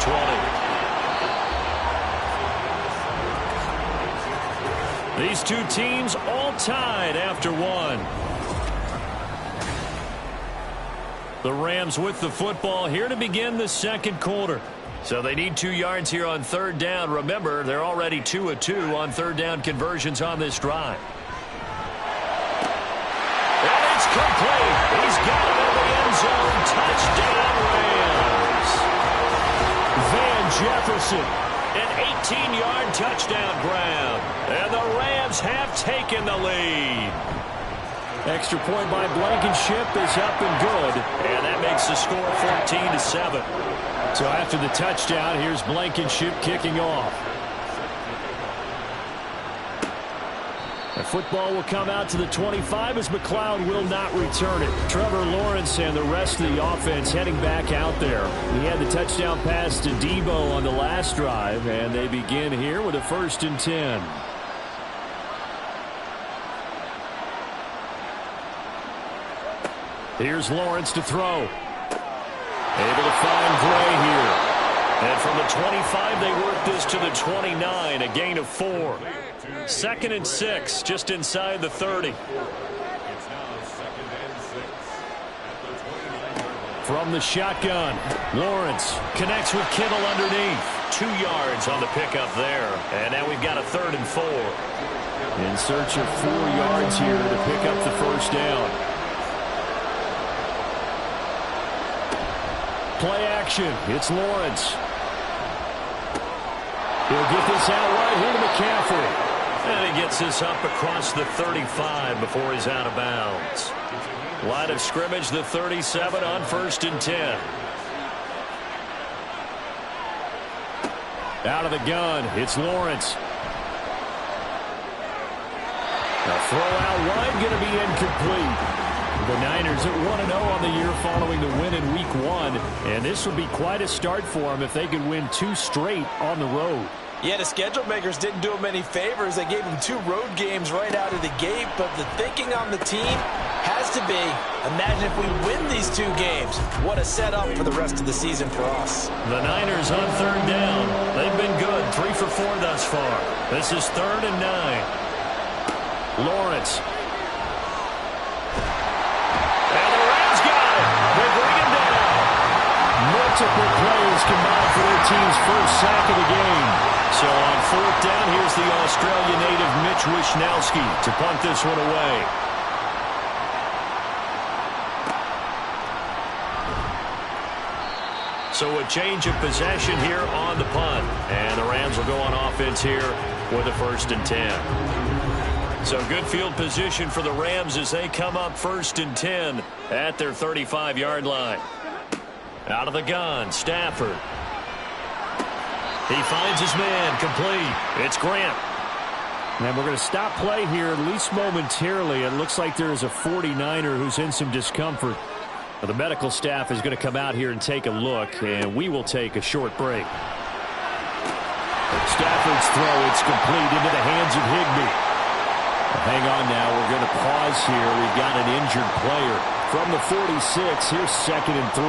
S2: 20. These two teams all tied after 1. The Rams with the football here to begin the 2nd quarter. So they need 2 yards here on 3rd down. Remember, they're already 2 of 2 on 3rd down conversions on this drive. And it's complete. He's got it in the end zone. Touchdown, Rams.
S6: Van Jefferson.
S2: An 18-yard touchdown grab. And the Rams have taken the lead.
S6: Extra point by Blankenship is up and good.
S2: And that makes the score 14-7.
S6: So after the touchdown, here's Blankenship kicking off. The football will come out to the 25 as McLeod will not return it. Trevor Lawrence and the rest of the offense heading back out there. He had the touchdown pass to Deebo on the last drive, and they begin here with a 1st and 10. Here's Lawrence to throw. Able to find Gray here. And from the 25, they work this to the 29, a gain of 4. 2nd and 6, just inside the 30. From the shotgun, Lawrence connects with Kittle underneath. 2 yards on the pickup there. And now we've got a 3rd and 4. In search of 4 yards here to pick up the first down. Play action. It's Lawrence. He'll get this out right here to McCaffrey. And he gets this up across the 35 before he's out of bounds. Line of scrimmage, the 37 on 1st and 10. Out of the gun, it's Lawrence. A throw out wide, going to be incomplete. The Niners at 1-0 on the year following the win in Week 1. And this would be quite a start for them if they could win 2 straight on the road.
S3: Yeah, the schedule makers didn't do him any favors. They gave him 2 road games right out of the gate. But the thinking on the team has to be, imagine if we win these 2 games. What a setup for the rest of the season for us.
S6: The Niners on 3rd down. They've been good, 3 for 4 thus far. This is 3rd and 9. Lawrence. And the Rams got it. They bring him down. Multiple plays combined for their team's first sack of the game. So on 4th down, here's the Australia native Mitch Wishnowsky to punt this one away. So a change of possession here on the punt. And the Rams will go on offense here with a 1st and 10. So good field position for the Rams as they come up 1st and 10 at their 35-yard line. Out of the gun, Stafford. He finds his man, complete. It's Grant. And we're going to stop play here, at least momentarily. It looks like there is a 49er who's in some discomfort. The medical staff is going to come out here and take a look, and we will take a short break. Stafford's throw, it's complete into the hands of Higbee. Hang on now, we're going to pause here. We've got an injured player. From the 46, here's 2nd and 3.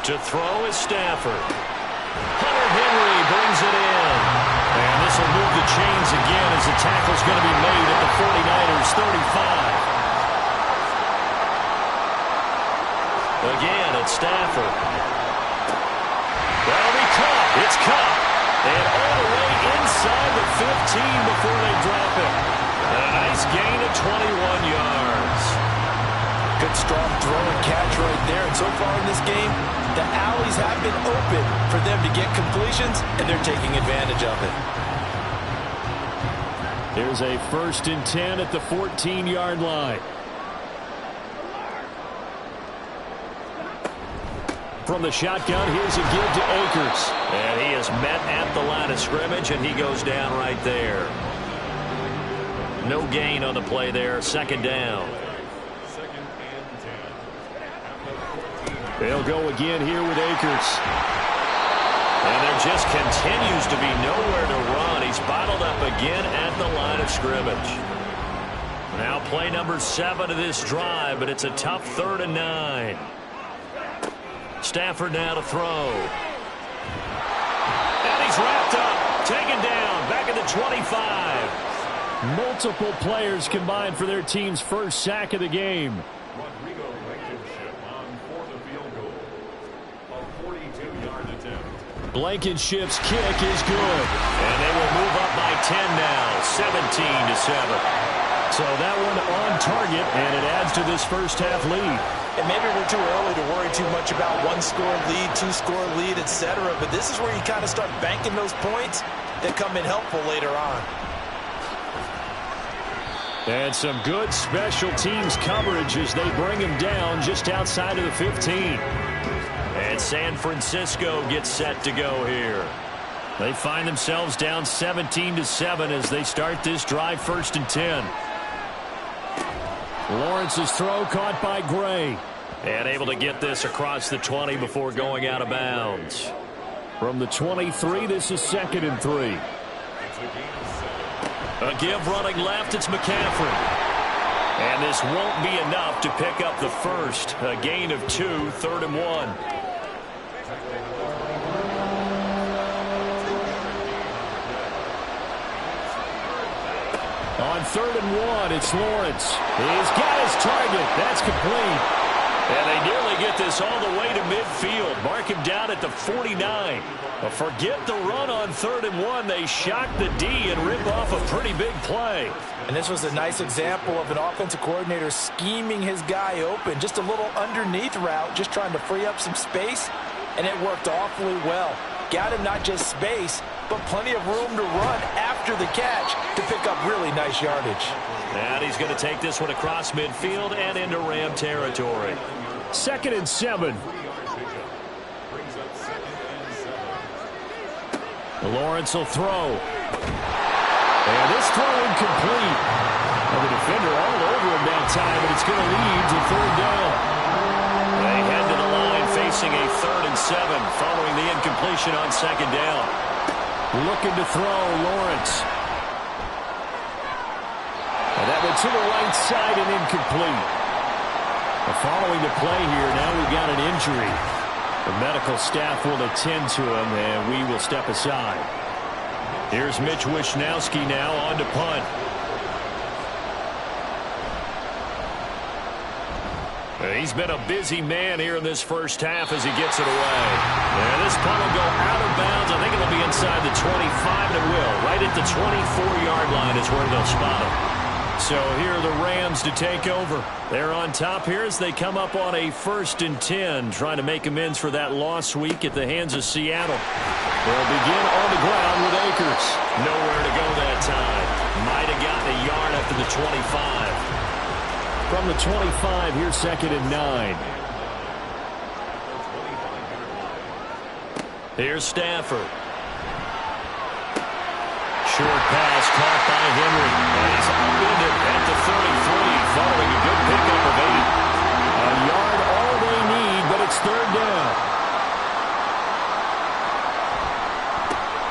S6: To throw is Stafford. Hunter Henry brings it in. And this will move the chains again as the tackle's going to be made at the 49ers 35. Again, it's Stafford. That'll be caught. It's caught. And all the way inside the 15 before they drop it. And a nice gain of 21 yards.
S3: Good strong throw and catch right there. And so far in this game, the alleys have been open for them to get completions, and they're taking advantage of it.
S6: There's a 1st and 10 at the 14-yard line. From the shotgun, here's a give to Akers. And he is met at the line of scrimmage, and he goes down right there. No gain on the play there, 2nd down. They'll go again here with Akers. And there just continues to be nowhere to run. He's bottled up again at the line of scrimmage. Now play number 7 of this drive, but it's a tough 3rd and 9. Stafford now to throw. And he's wrapped up. Taken down. Back at the 25. Multiple players combined for their team's first sack of the game. Blankenship's kick is good. And they will move up by 10 now, 17-7. So that one on target, and it adds to this first half lead.
S3: And maybe we're too early to worry too much about 1-score lead, 2-score lead, etc. But this is where you kind of start banking those points that come in helpful later on.
S6: And some good special teams coverage as they bring him down just outside of the 15. And San Francisco gets set to go here. They find themselves down 17-7 as they start this drive 1st and 10. Lawrence's throw caught by Gray. And able to get this across the 20 before going out of bounds. From the 23, this is 2nd and 3. A give running left, it's McCaffrey. And this won't be enough to pick up the first. A gain of 2, 3rd and 1. On 3rd and 1, it's Lawrence. He's got his target. That's complete. And they nearly get this all the way to midfield. Mark him down at the 49. But forget the run on 3rd and 1. They shock the D and rip off a pretty big play.
S3: And this was a nice example of an offensive coordinator scheming his guy open. Just a little underneath route, just trying to free up some space. And it worked awfully well. Got him not just space, but plenty of room to run after the catch to pick up really nice yardage.
S6: And he's going to take this one across midfield and into Ram territory. 2nd and 7. Lawrence will throw. And this throw incomplete. And the defender all over him that time, but it's going to lead to 3rd down. They head to the line facing a 3rd and 7 following the incompletion on 2nd down. Looking to throw, Lawrence. And that went to the right side and incomplete. Following the play here, now we've got an injury. The medical staff will attend to him, and we will step aside. Here's Mitch Wishnowsky now on to punt. He's been a busy man here in this first half as he gets it away. And this punt will go out of bounds. I think it'll be inside the 25, and it will. Right at the 24-yard line is where they'll spot him. So here are the Rams to take over. They're on top here as they come up on a 1st and 10, trying to make amends for that lost week at the hands of Seattle. They'll begin on the ground with Akers. Nowhere to go that time. Might have gotten a yard after the 25. From the 25, here's 2nd and 9. Here's Stafford. Short pass caught by Henry. And he's upended at the 33 following a good pickup of 8. A yard all they need, but it's 3rd down.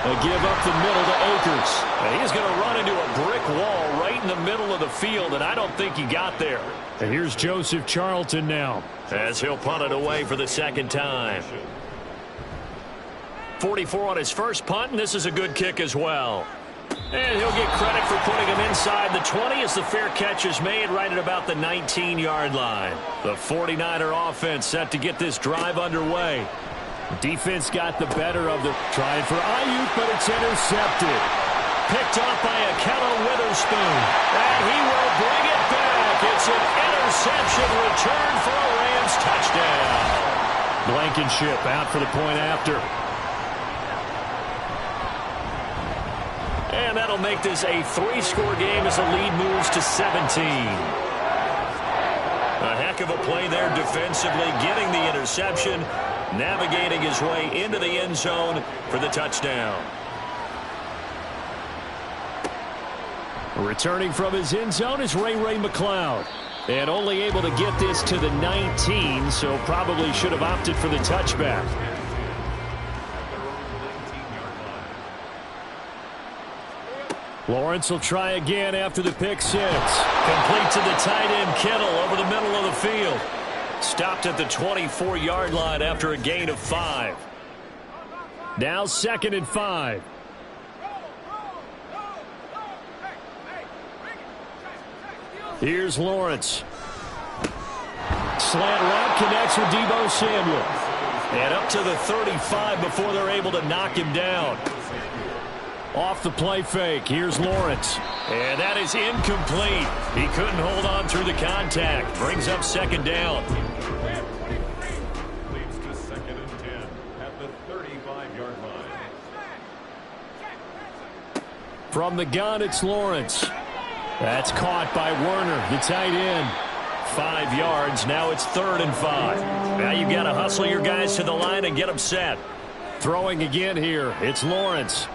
S6: A give up the middle to Akers. And he's going to run into a brick wall right in the middle of the field, and I don't think he got there. And here's Joseph Charlton now as he'll punt it away for the 2nd time. 44 on his first punt, and this is a good kick as well. And he'll get credit for putting him inside the 20 as the fair catch is made right at about the 19-yard line. The 49er offense set to get this drive underway. Defense got the better of the trying for Ayuk, but it's intercepted. Picked off by Ahkello Witherspoon. And he will bring it back. It's an interception return for a Rams touchdown. Blankenship out for the point after. And that'll make this a 3-score game as the lead moves to 17. A heck of a play there defensively, getting the interception, navigating his way into the end zone for the touchdown. Returning from his end zone is Ray McCloud. And only able to get this to the 19, so probably should have opted for the touchback. Lawrence will try again after the pick 6. Complete to the tight end Kittle over the middle of the field. Stopped at the 24-yard line after a gain of 5. Now 2nd and 5. Here's Lawrence. Slant route connects with Deebo Samuel. And up to the 35 before they're able to knock him down. Off the play fake, here's Lawrence. And that is incomplete. He couldn't hold on through the contact. Brings up 2nd down.
S5: Leads to 2nd and 10 at the 35-yard line.
S6: From the gun, it's Lawrence. That's caught by Werner, the tight end. 5 yards, now it's 3rd and 5. Now you've got to hustle your guys to the line and get them set. Throwing again here, it's Lawrence.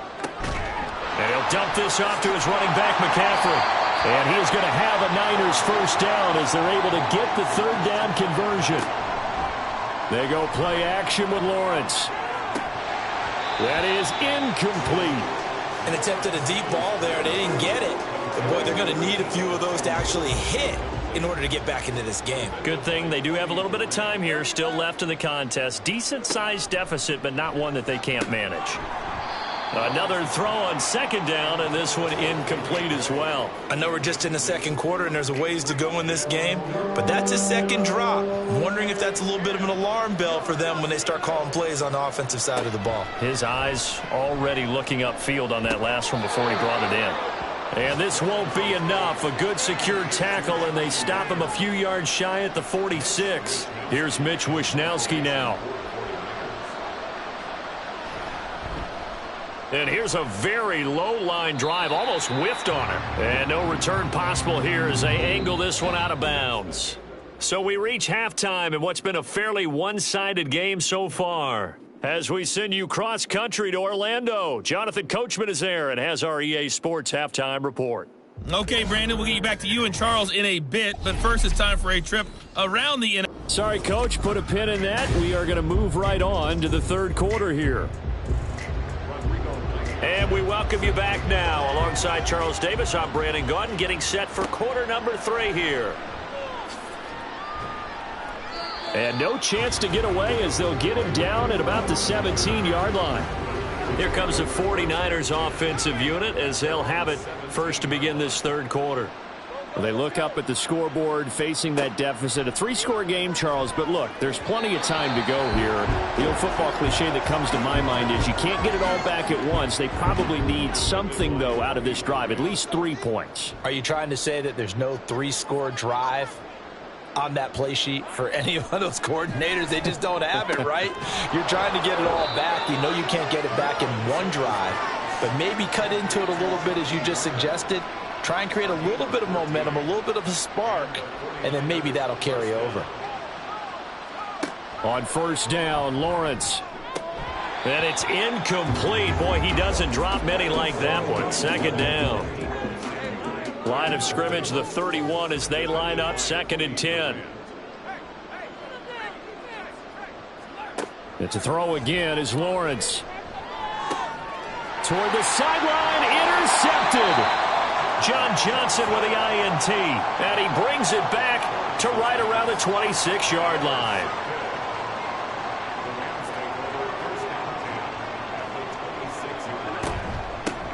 S6: And he'll dump this off to his running back, McCaffrey. And he is going to have a Niners first down as they're able to get the 3rd down conversion. They go play action with Lawrence. That is incomplete.
S3: and attempted a deep ball there. They didn't get it. But, boy, they're going to need a few of those to actually hit in order to get back into this game.
S6: Good thing they do have a little bit of time here still left in the contest. Decent-sized deficit, but not one that they can't manage. Another throw on second down, and this one incomplete as well.
S3: I know we're just in the second quarter, and there's a ways to go in this game, but that's a second drop. I'm wondering if that's a little bit of an alarm bell for them when they start calling plays on the offensive side of the ball.
S6: His eyes already looking upfield on that last one before he brought it in. And this won't be enough. A good secure tackle, and they stop him a few yards shy at the 46. Here's Mitch Wishnowsky now. And here's a very low-line drive, almost whiffed on it. And no return possible here as they angle this one out of bounds. So we reach halftime in what's been a fairly one-sided game so far. As we send you cross-country to Orlando, Jonathan Coachman is there and has our EA Sports Halftime Report.
S8: Okay, Brandon, we'll get you back to you and Charles in a bit, but first it's time for a trip around the...
S6: Sorry, Coach, put a pin in that. We are going to move right on to the third quarter here. And we welcome you back now. Alongside Charles Davis, I'm Brandon Gaudin, getting set for quarter number 3 here. And no chance to get away as they'll get him down at about the 17-yard line. Here comes the 49ers offensive unit as they'll have it first to begin this third quarter. Well, they look up at the scoreboard facing that deficit. A 3-score game, Charles, but look, there's plenty of time to go here. The old football cliche that comes to my mind is you can't get it all back at once. They probably need something, though, out of this drive, at least 3 points.
S3: Are you trying to say that there's no 3-score drive on that play sheet for any of those coordinators? They just don't have it, right? You're trying to get it all back. You know you can't get it back in one drive, but maybe cut into it a little bit as you just suggested. Try and create a little bit of momentum, a little bit of a spark, and then maybe that'll carry over.
S6: On first down, Lawrence. And it's incomplete. Boy, he doesn't drop many like that one. Second down. Line of scrimmage, the 31 as they line up, 2nd and 10. It's a throw again as Lawrence. Toward the sideline, intercepted. John Johnson with the INT, and he brings it back to right around the 26-yard line.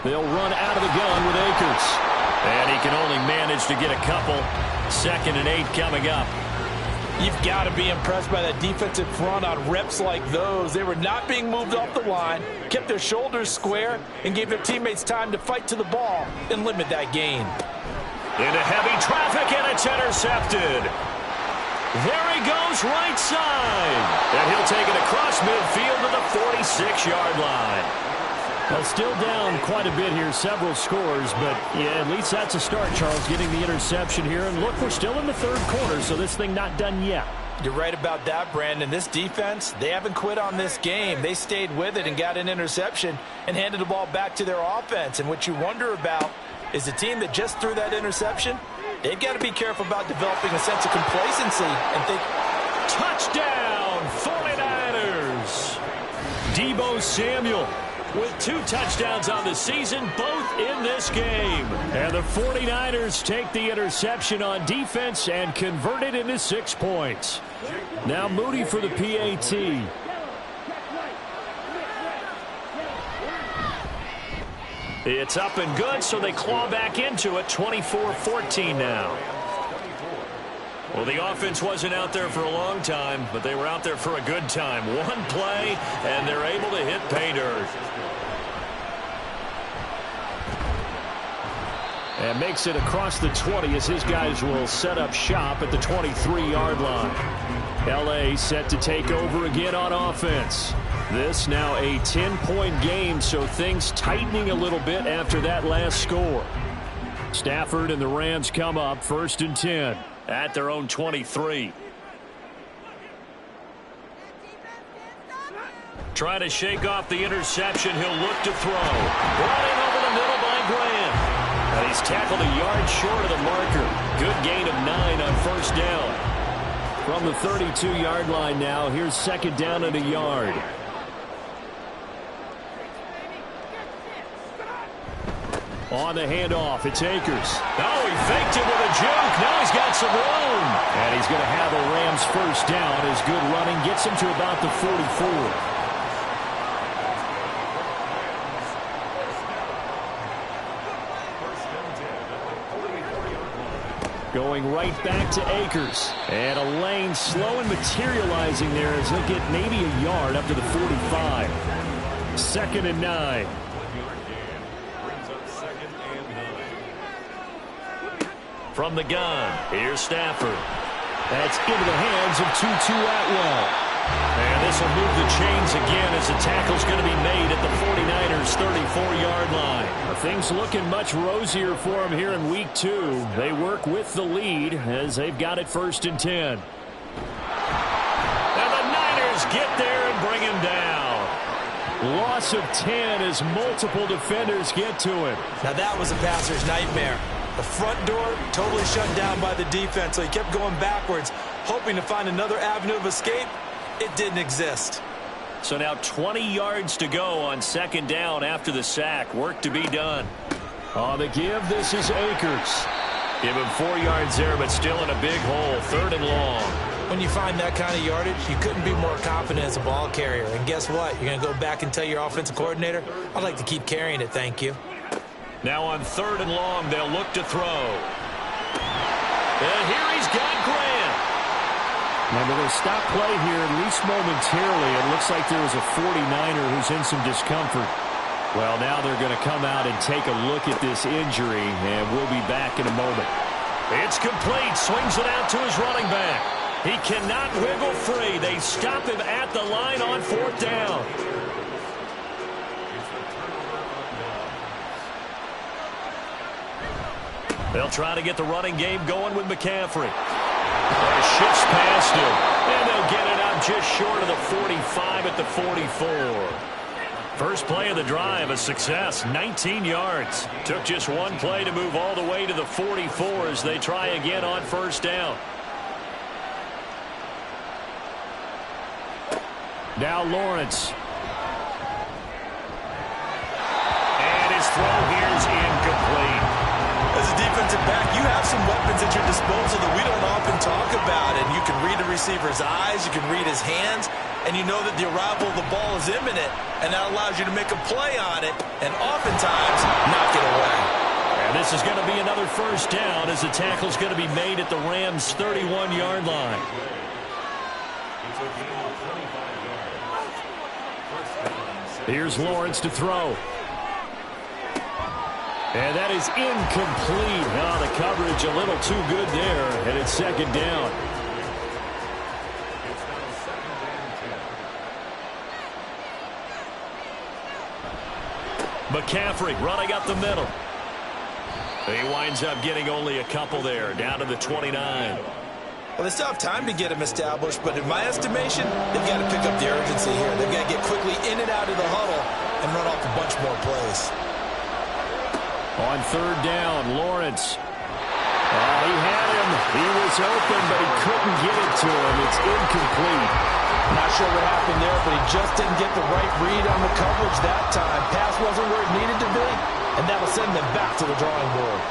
S6: They'll run out of the gun with Akers. And he can only manage to get a couple. 2nd and 8 coming up.
S3: You've got to be impressed by that defensive front on reps like those. They were not being moved off the line, kept their shoulders square, and gave their teammates time to fight to the ball and limit that gain.
S6: Into heavy traffic, and it's intercepted. There he goes, right side. And he'll take it across midfield to the 46-yard line. Well, still down quite a bit here, several scores, but yeah, at least that's a start, Charles, getting the interception here. And look, we're still in the third quarter, so this thing not done yet.
S3: You're right about that, Brandon. This defense, they haven't quit on this game. They stayed with it and got an interception and handed the ball back to their offense. And what you wonder about is the team that just threw that interception, they've got to be careful about developing a sense of complacency and think,
S6: touchdown, 49ers. Deebo Samuel with 2 touchdowns on the season, both in this game. And the 49ers take the interception on defense and convert it into 6 points. Now Moody for the PAT. It's up and good, so they claw back into it, 24-14 now. Well, the offense wasn't out there for a long time, but they were out there for a good time. One play, and they're able to hit pay dirt. And makes it across the 20 as his guys will set up shop at the 23-yard line. L.A. set to take over again on offense. This now a 10-point game, so things tightening a little bit after that last score. Stafford and the Rams come up 1st and 10 at their own 23. Trying to shake off the interception. He'll look to throw. Running over the middle by Graham. And he's tackled a yard short of the marker. Good gain of 9 on first down. From the 32-yard line now, here's 2nd down and a yard. On the handoff, it's Akers. Oh, he faked it with a juke. Now he's got some room. And he's going to have the Rams first down as good running gets him to about the 44. Going right back to Akers. And a lane slow and materializing there as he'll get maybe a yard up to the 45. 2nd and 9.
S2: From the gun, here's Stafford.
S6: That's into the hands of Tutu Atwell.
S2: And this will move the chains again as the tackle's going to be made at the 49ers' 34-yard line.
S6: Things looking much rosier for him here in week 2. They work with the lead as they've got it 1st and 10.
S2: And the Niners get there and bring him down.
S6: Loss of 10 as multiple defenders get to him.
S3: Now that was a passer's nightmare. The front door totally shut down by the defense, so he kept going backwards, hoping to find another avenue of escape. It didn't exist.
S2: So now 20 yards to go on 2nd down after the sack. Work to be done.
S6: On the give, this is Akers.
S2: Give him 4 yards there, but still in a big hole. 3rd and long.
S3: When you find that kind of yardage, you couldn't be more confident as a ball carrier. And guess what? You're going to go back and tell your offensive coordinator, I'd like to keep carrying it, thank you.
S2: Now on 3rd and long, they'll look to throw. And here he's got Grant.
S6: And they're going to stop play here, at least momentarily. It looks like there was a 49er who's in some discomfort. Well, now they're going to come out and take a look at this injury, and we'll be back in a moment.
S2: It's complete. Swings it out to his running back. He cannot wiggle free. They stop him at the line on 4th down. They'll try to get the running game going with McCaffrey. Shifts past him, and they'll get it out just short of the 45 at the 44. First play of the drive, a success, 19 yards. Took just one play to move all the way to the 44 as they try again on 1st down.
S6: Now Lawrence.
S2: And his throw here is incomplete.
S3: As a defensive back, you have some weapons at your disposal that we don't often talk about. And you can read a receiver's eyes, you can read his hands, and you know that the arrival of the ball is imminent, and that allows you to make a play on it and oftentimes knock it away.
S2: And this is going to be another 1st down as the tackle's going to be made at the Rams' 31-yard line.
S6: Here's Lawrence to throw. And that is incomplete. Oh, the coverage a little too good there, and it's 2nd down.
S2: McCaffrey running up the middle. He winds up getting only a couple there, down to the 29.
S3: Well, they still have time to get him established, but in my estimation, they've got to pick up the urgency here. They've got to get quickly in and out of the huddle and run off a bunch more plays.
S6: On 3rd down, Lawrence. He had him. He was open, but he couldn't get it to him. It's incomplete.
S3: Not sure what happened there, but he just didn't get the right read on the coverage that time. Pass wasn't where it needed to be, and that'll send them back to the drawing board.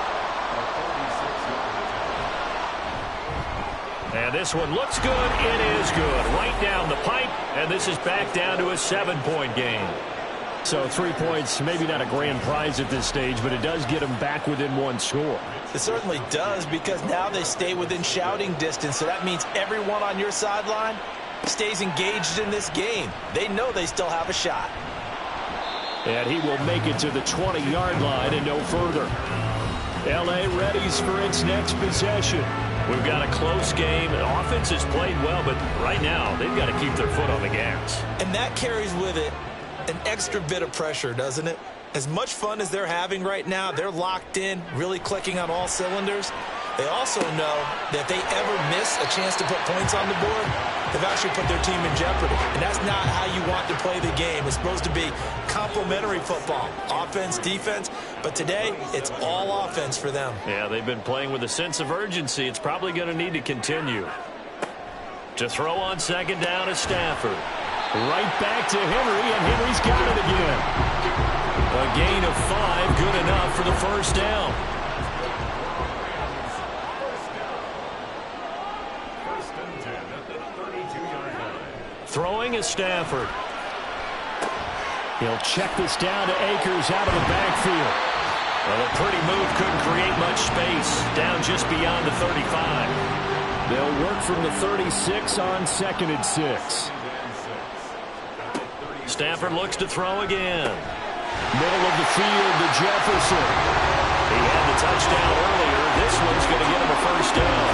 S2: And this one looks good. It is good. Right down the pipe, and this is back down to a 7-point game.
S6: So 3 points, maybe not a grand prize at this stage, but it does get them back within 1 score.
S3: It certainly does, because now they stay within shouting distance, so that means everyone on your sideline stays engaged in this game. They know they still have a shot.
S6: And he will make it to the 20-yard line and no further. L.A. readies for its next possession.
S2: We've got a close game. The offense has played well, but right now they've got to keep their foot on the gas.
S3: And that carries with it an extra bit of pressure, doesn't it? As much fun as they're having right now, they're locked in, really clicking on all cylinders. They also know that if they ever miss a chance to put points on the board, they've actually put their team in jeopardy. And that's not how you want to play the game. It's supposed to be complementary football, offense, defense. But today, it's all offense for them.
S2: Yeah, they've been playing with a sense of urgency. It's probably going to need to continue. To throw on 2nd down is Stafford.
S6: Right back to Henry, and Henry's got it again. A gain of 5, good enough for the first down.
S5: First and 10 at the 32-yard line.
S6: Throwing is Stafford. He'll check this down to Akers out of the backfield. Well, a pretty move couldn't create much space. Down just beyond the 35. They'll work from the 36 on 2nd and 6. Stafford looks to throw again. Middle of the field to Jefferson. He had the touchdown earlier. This one's going to get him a first down.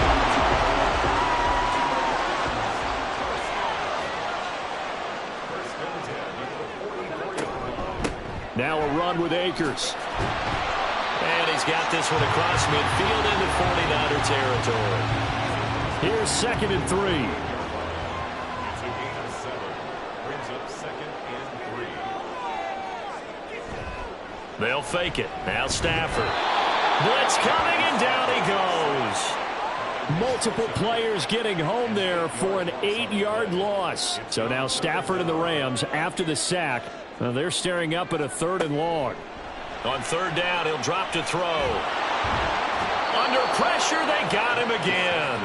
S6: Now a run with Akers. And he's got this one across midfield into 49er territory. Here's 2nd and 3.
S5: It's a gain of 7. Brings up 2nd and 3.
S6: They'll fake it. Now Stafford. Blitz coming, and down he goes. Multiple players getting home there for an 8-yard loss. So now Stafford and the Rams, after the sack, they're staring up at a 3rd and long. On 3rd down, he'll drop to throw. Under pressure, they got him again.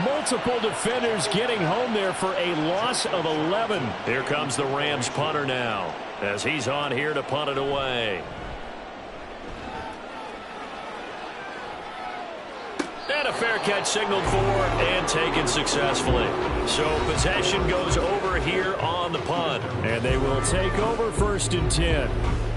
S6: Multiple defenders getting home there for a loss of 11. Here comes the Rams punter now, as he's on here to punt it away. And a fair catch signaled for and taken successfully. So possession goes over here on the punt. And they will take over 1st and 10.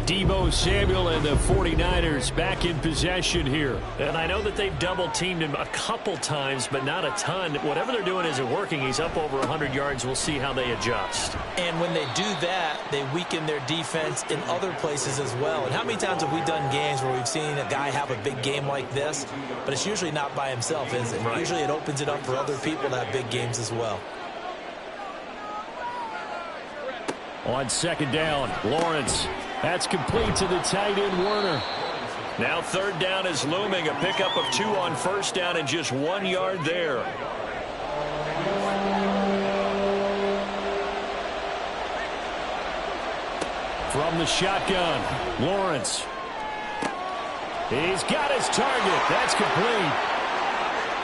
S6: Deebo Samuel and the 49ers back in possession here. And I know that they've double-teamed him a couple times, but not a ton. Whatever they're doing isn't working. He's up over 100 yards. We'll see how they adjust.
S3: And when they do that, they weaken their defense in other places as well. And how many times have we done games where we've seen a guy have a big game like this, but it's usually not by himself, is it? Right. Usually it opens it up for other people to have big games as well.
S6: On 2nd down, Lawrence. That's complete to the tight end, Werner. Now 3rd down is looming. A pickup of 2 on 1st down and just 1 yard there. From the shotgun, Lawrence. He's got his target. That's complete.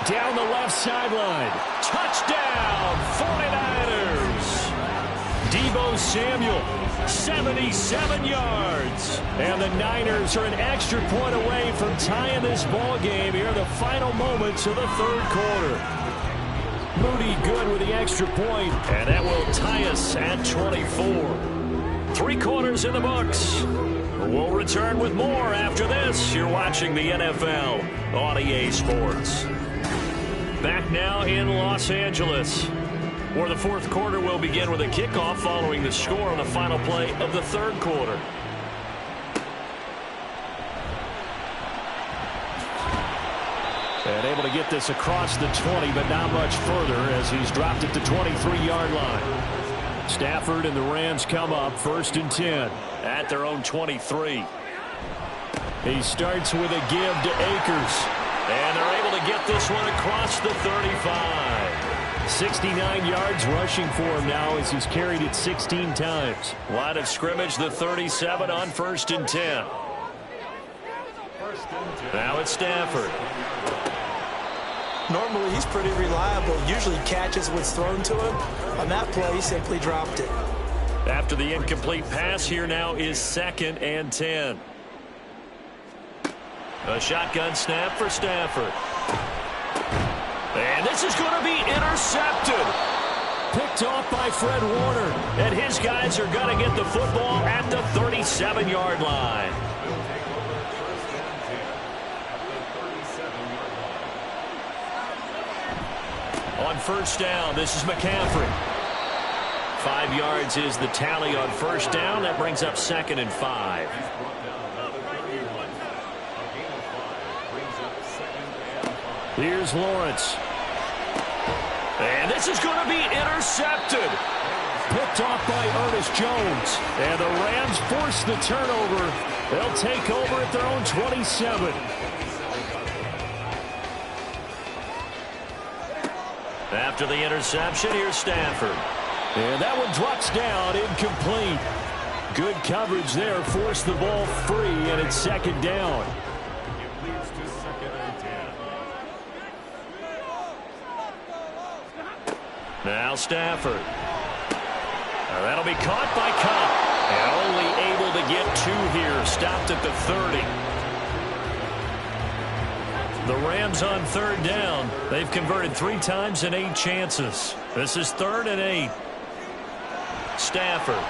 S6: Down the left sideline. Touchdown, 49ers. Deebo Samuel, 77 yards. And the Niners are an extra point away from tying this ball game here in the final moments of the 3rd quarter. Moody good with the extra point, and that will tie us at 24. 3 quarters in the books. We'll return with more after this. You're watching the NFL on EA Sports. Back now in Los Angeles, where the 4th quarter will begin with a kickoff following the score on the final play of the 3rd quarter. And able to get this across the 20, but not much further as he's dropped it to 23-yard line. Stafford and the Rams come up 1st and 10 at their own 23. He starts with a give to Akers. And they're able to get this one across the 35. 69 yards rushing for him now as he's carried it 16 times. Line of scrimmage, the 37 on 1st and 10. Now it's Stafford.
S3: Normally he's pretty reliable. Usually catches what's thrown to him. On that play, he simply dropped it.
S6: After the incomplete pass, here now is 2nd and 10. A shotgun snap for Stafford. And this is going to be intercepted. Picked off by Fred Warner. And his guys are going to get the football at the 37-yard line. On 1st down, this is McCaffrey. 5 yards is the tally on 1st down. That brings up 2nd and 5. Here's Lawrence. And this is going to be intercepted. Picked off by Ernest Jones. And the Rams force the turnover. They'll take over at their own 27. After the interception, here's Stafford. And that one drops down, incomplete. Good coverage there. Forced the ball free, and it's second down.
S5: It leads to 2nd and 10.
S6: Now Stafford. That'll be caught by Kupp. And only able to get 2 here. Stopped at the 30. The Rams on 3rd down. They've converted 3 times in 8 chances. This is 3rd and 8. Stafford.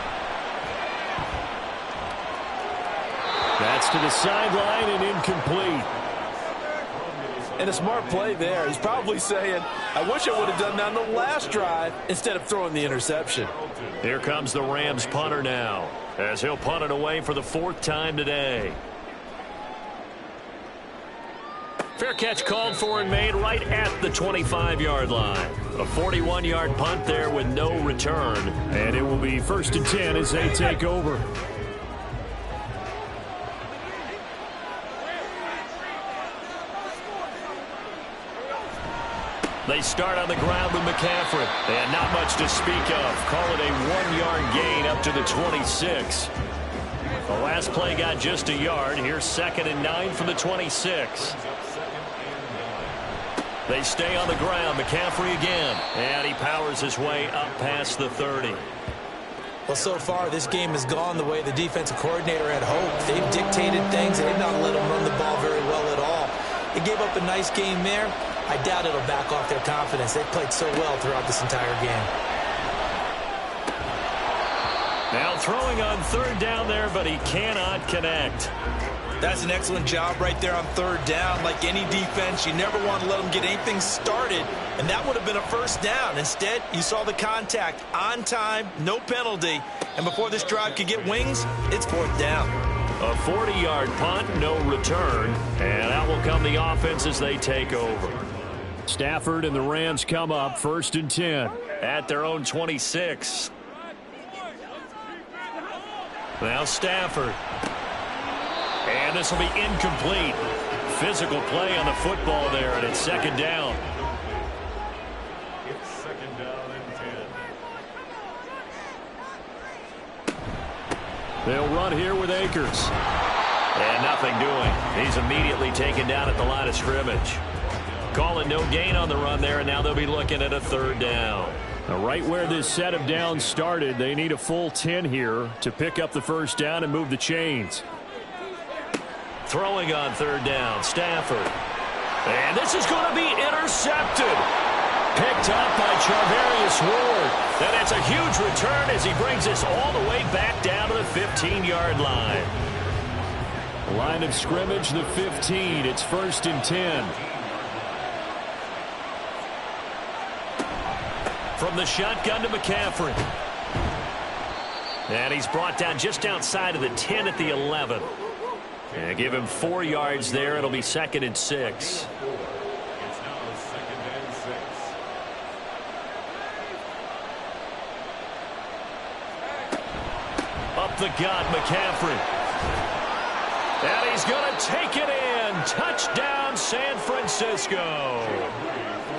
S6: That's to the sideline and incomplete.
S7: And a smart play there. He's probably saying, I wish I would have done that on the last drive instead of throwing the interception.
S6: Here comes the Rams punter now, as he'll punt it away for the 4th time today. Fair catch called for and made right at the 25-yard line. A 41-yard punt there with no return. And it will be 1st and 10 as they take over. They start on the ground with McCaffrey. And not much to speak of. Call it a 1-yard gain up to the 26. The last play got just a yard. Here's 2nd and 9 from the 26. They stay on the ground. McCaffrey again. And he powers his way up past the 30.
S3: Well, so far, this game has gone the way the defensive coordinator had hoped. They've dictated things. They've not let them run the ball very well at all. They gave up a nice game there. I doubt it'll back off their confidence. They've played so well throughout this entire game.
S6: Now throwing on 3rd down there, but he cannot connect.
S3: That's an excellent job right there on 3rd down. Like any defense, you never want to let them get anything started, and that would have been a 1st down. Instead, you saw the contact on time, no penalty, and before this drive could get wings, it's 4th down.
S6: A 40-yard punt, no return, and out will come the offense as they take over. Stafford and the Rams come up 1st and 10 at their own 26. Now Stafford. And this will be incomplete. Physical play on the football there, and it's 2nd down.
S5: It's 2nd down and 10.
S6: They'll run here with Akers. And nothing doing. He's immediately taken down at the line of scrimmage. Calling no gain on the run there, and now they'll be looking at a 3rd down. Now, right where this set of downs started, they need a full 10 here to pick up the 1st down and move the chains. Throwing on 3rd down, Stafford. And this is going to be intercepted. Picked up by Charvarius Ward. And it's a huge return as he brings this all the way back down to the 15-yard line. Line of scrimmage, the 15. It's 1st and 10. From the shotgun to McCaffrey. And he's brought down just outside of the 10 at the 11. And give him 4 yards there. It'll be 2nd and 6.
S5: It's now 2nd and 6.
S6: Up the gut, McCaffrey. And he's going to take it in. Touchdown, San Francisco.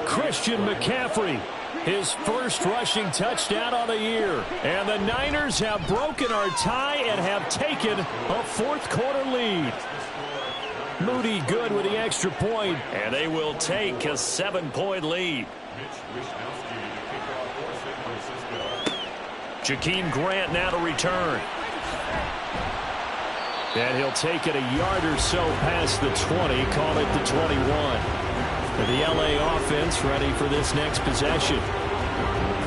S6: Christian McCaffrey. His first rushing touchdown on the year. And the Niners have broken our tie and have taken a 4th quarter lead. Moody good with the extra point. And they will take a 7-point lead. Jakeem Grant now to return. And he'll take it a yard or so past the 20. Call it the 21. The LA offense ready for this next possession.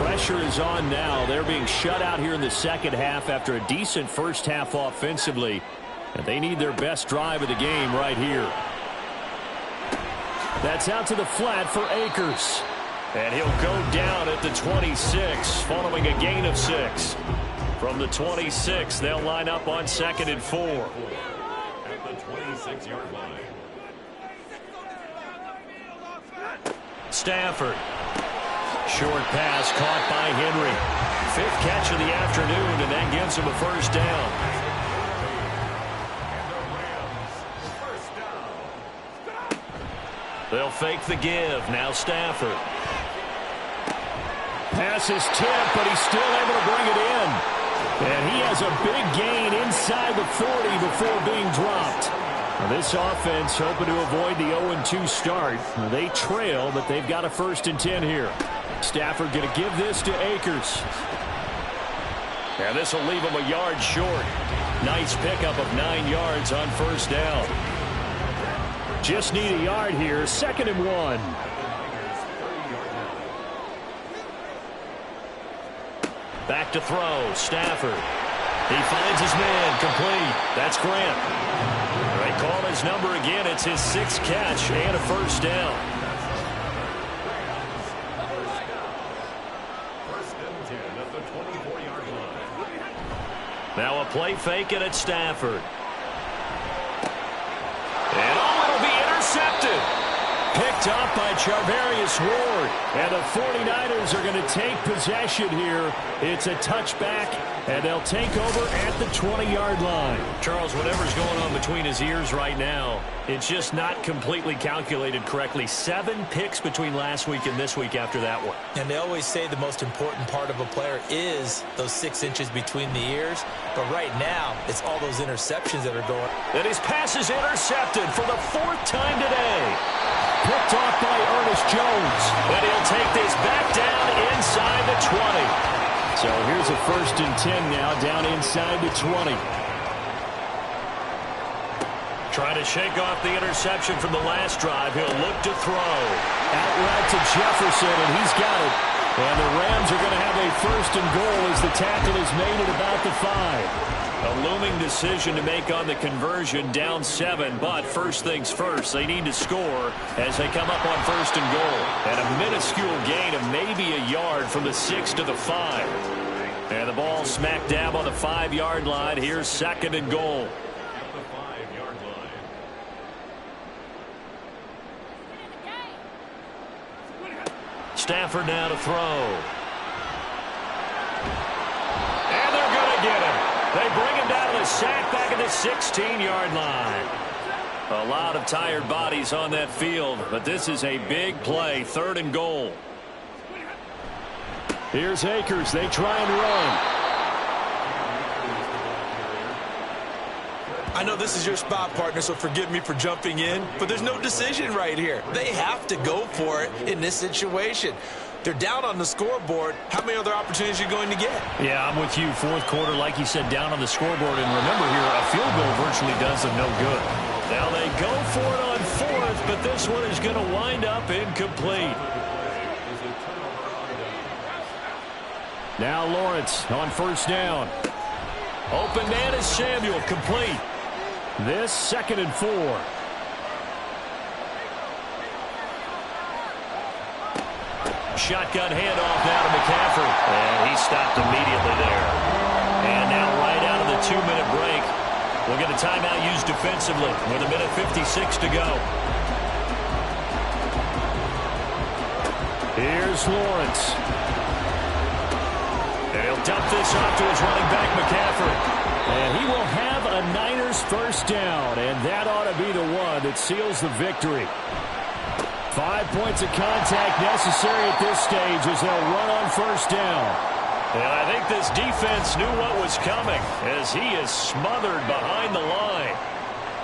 S6: Pressure is on now. They're being shut out here in the 2nd half after a decent 1st half offensively. And they need their best drive of the game right here. That's out to the flat for Akers. And he'll go down at the 26 following a gain of 6. From the 26, they'll line up on 2nd and 4.
S5: At the 26-yard line.
S6: Stafford. Short pass caught by Henry. 5th catch of the afternoon, and that gives him a 1st down. They'll fake the give. Now Stafford. Pass is tipped, but he's still able to bring it in. And he has a big gain inside the 40 before being dropped. Now this offense hoping to avoid the 0-2 start. They trail, but they've got a 1st and 10 here. Stafford going to give this to Akers. And this will leave him a yard short. Nice pickup of 9 yards on 1st down. Just need a yard here. 2nd and 1. Back to throw. Stafford. He finds his man. Complete. That's Grant. They call his number again. It's his 6th catch and a 1st down. Now a play fake and it's Stafford. And it'll be intercepted. Picked up by Charvarius Ward. And the 49ers are going to take possession here. It's a touchback, and they'll take over at the 20-yard line. Charles, whatever's going on between his ears right now, it's just not completely calculated correctly. 7 picks between last week and this week after that one.
S3: And they always say the most important part of a player is those 6 inches between the ears. But right now, it's all those interceptions that are going.
S6: And his pass is intercepted for the 4th time today. Picked off by Ernest Jones. And he'll take this back down inside the 20. So here's a 1st and 10 now down inside the 20. Trying to shake off the interception from the last drive. He'll look to throw. Out route to Jefferson, and he's got it. And the Rams are going to have a 1st and goal as the tackle is made at about the 5. A looming decision to make on the conversion, down 7. But first things first, they need to score as they come up on 1st and goal. And a minuscule gain of maybe a yard from the 6 to the 5. And the ball smack dab on the 5-yard line. Here's 2nd and goal. Stafford now to throw. And they're going to get him. They bring him down to the sack back at the 16-yard line. A lot of tired bodies on that field, but this is a big play. 3rd and goal. Here's Akers. They try and run.
S3: I know this is your spot, partner, so forgive me for jumping in, but there's no decision right here. They have to go for it in this situation. They're down on the scoreboard. How many other opportunities are you going to get?
S6: Yeah, I'm with you. 4th quarter, like you said, down on the scoreboard. And remember here, a field goal virtually does them no good. Now they go for it on 4th, but this one is going to wind up incomplete. Now Lawrence on 1st down. Open man is Samuel, complete. This 2nd and 4. Shotgun handoff now to McCaffrey. And he stopped immediately there. And now right out of the 2-minute break, we'll get a timeout used defensively with 1:56 to go. Here's Lawrence. And he'll dump this off to his running back, McCaffrey. And he will have a Niners 1st down, and that ought to be the one that seals the victory. 5 points of contact necessary at this stage as they'll run on 1st down. And I think this defense knew what was coming as he is smothered behind the line.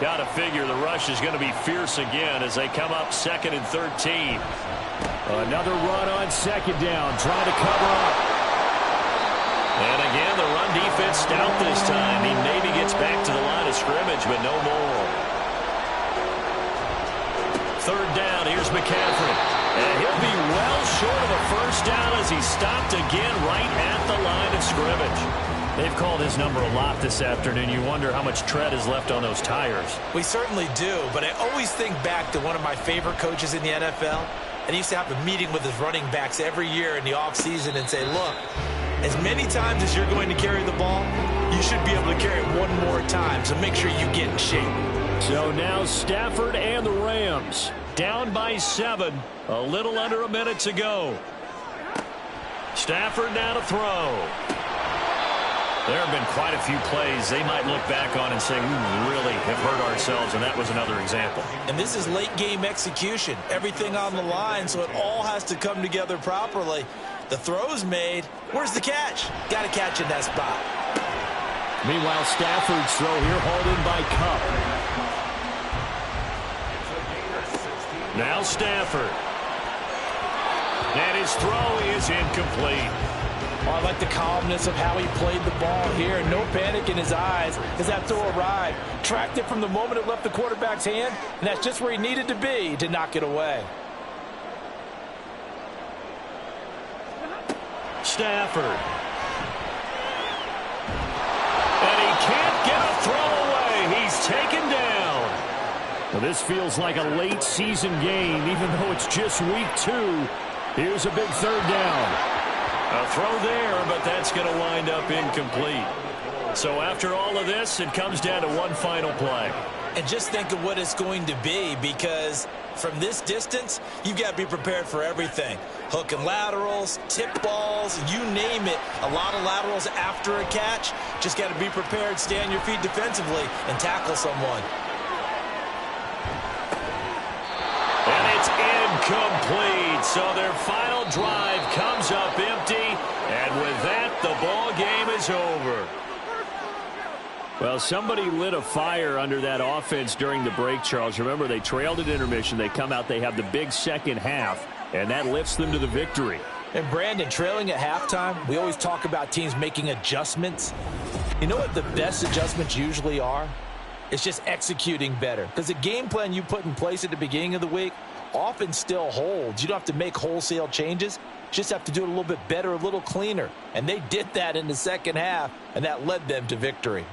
S6: Got to figure the rush is going to be fierce again as they come up 2nd and 13. Another run on 2nd down, trying to cover up. And again, the run defense stout this time. He maybe gets back to the line of scrimmage, but no more. 3rd down, here's McCaffrey. And he'll be well short of a 1st down as he stopped again right at the line of scrimmage. They've called his number a lot this afternoon. You wonder how much tread is left on those tires.
S3: We certainly do, but I always think back to one of my favorite coaches in the NFL. And he used to have a meeting with his running backs every year in the offseason and say, look, as many times as you're going to carry the ball, you should be able to carry it one more time, so make sure you get in shape.
S6: So now Stafford and the Rams down by 7, a little under a minute to go. Stafford now to throw. There have been quite a few plays they might look back on and say, we really have hurt ourselves, and that was another example.
S3: And this is late game execution. Everything on the line, so it all has to come together properly. The throw's made. Where's the catch? Got to catch in that spot.
S6: Meanwhile, Stafford's throw here hauled in by Kupp. Now Stafford. And his throw is incomplete.
S3: Oh, I like the calmness of how he played the ball here. No panic in his eyes as that throw arrived. Tracked it from the moment it left the quarterback's hand, and that's just where he needed to be to knock it away.
S6: Stafford. And he can't get a throw away. He's taken down. Well, this feels like a late season game, even though it's just week 2. Here's a big third down. A throw there, but that's going to wind up incomplete. So after all of this, it comes down to one final play.
S3: And just think of what it's going to be, because from this distance, you've got to be prepared for everything. Hook and laterals, tip balls, you name it. A lot of laterals after a catch. Just got to be prepared, stay on your feet defensively, and tackle someone.
S6: And it's incomplete. So their final drive comes up empty. And with that, the ball game is over. Well, somebody lit a fire under that offense during the break, Charles. Remember, they trailed at intermission. They come out, they have the big second half, and that lifts them to the victory.
S3: And Brandon, trailing at halftime, we always talk about teams making adjustments. You know what the best adjustments usually are? It's just executing better. Because the game plan you put in place at the beginning of the week often still holds. You don't have to make wholesale changes. You just have to do it a little bit better, a little cleaner. And they did that in the second half, and that led them to victory.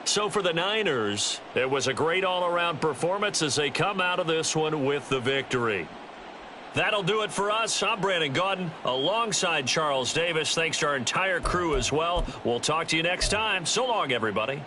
S6: So for the Niners, it was a great all-around performance as they come out of this one with the victory. That'll do it for us. I'm Brandon Gaudin alongside Charles Davis. Thanks to our entire crew as well. We'll talk to you next time. So long, everybody.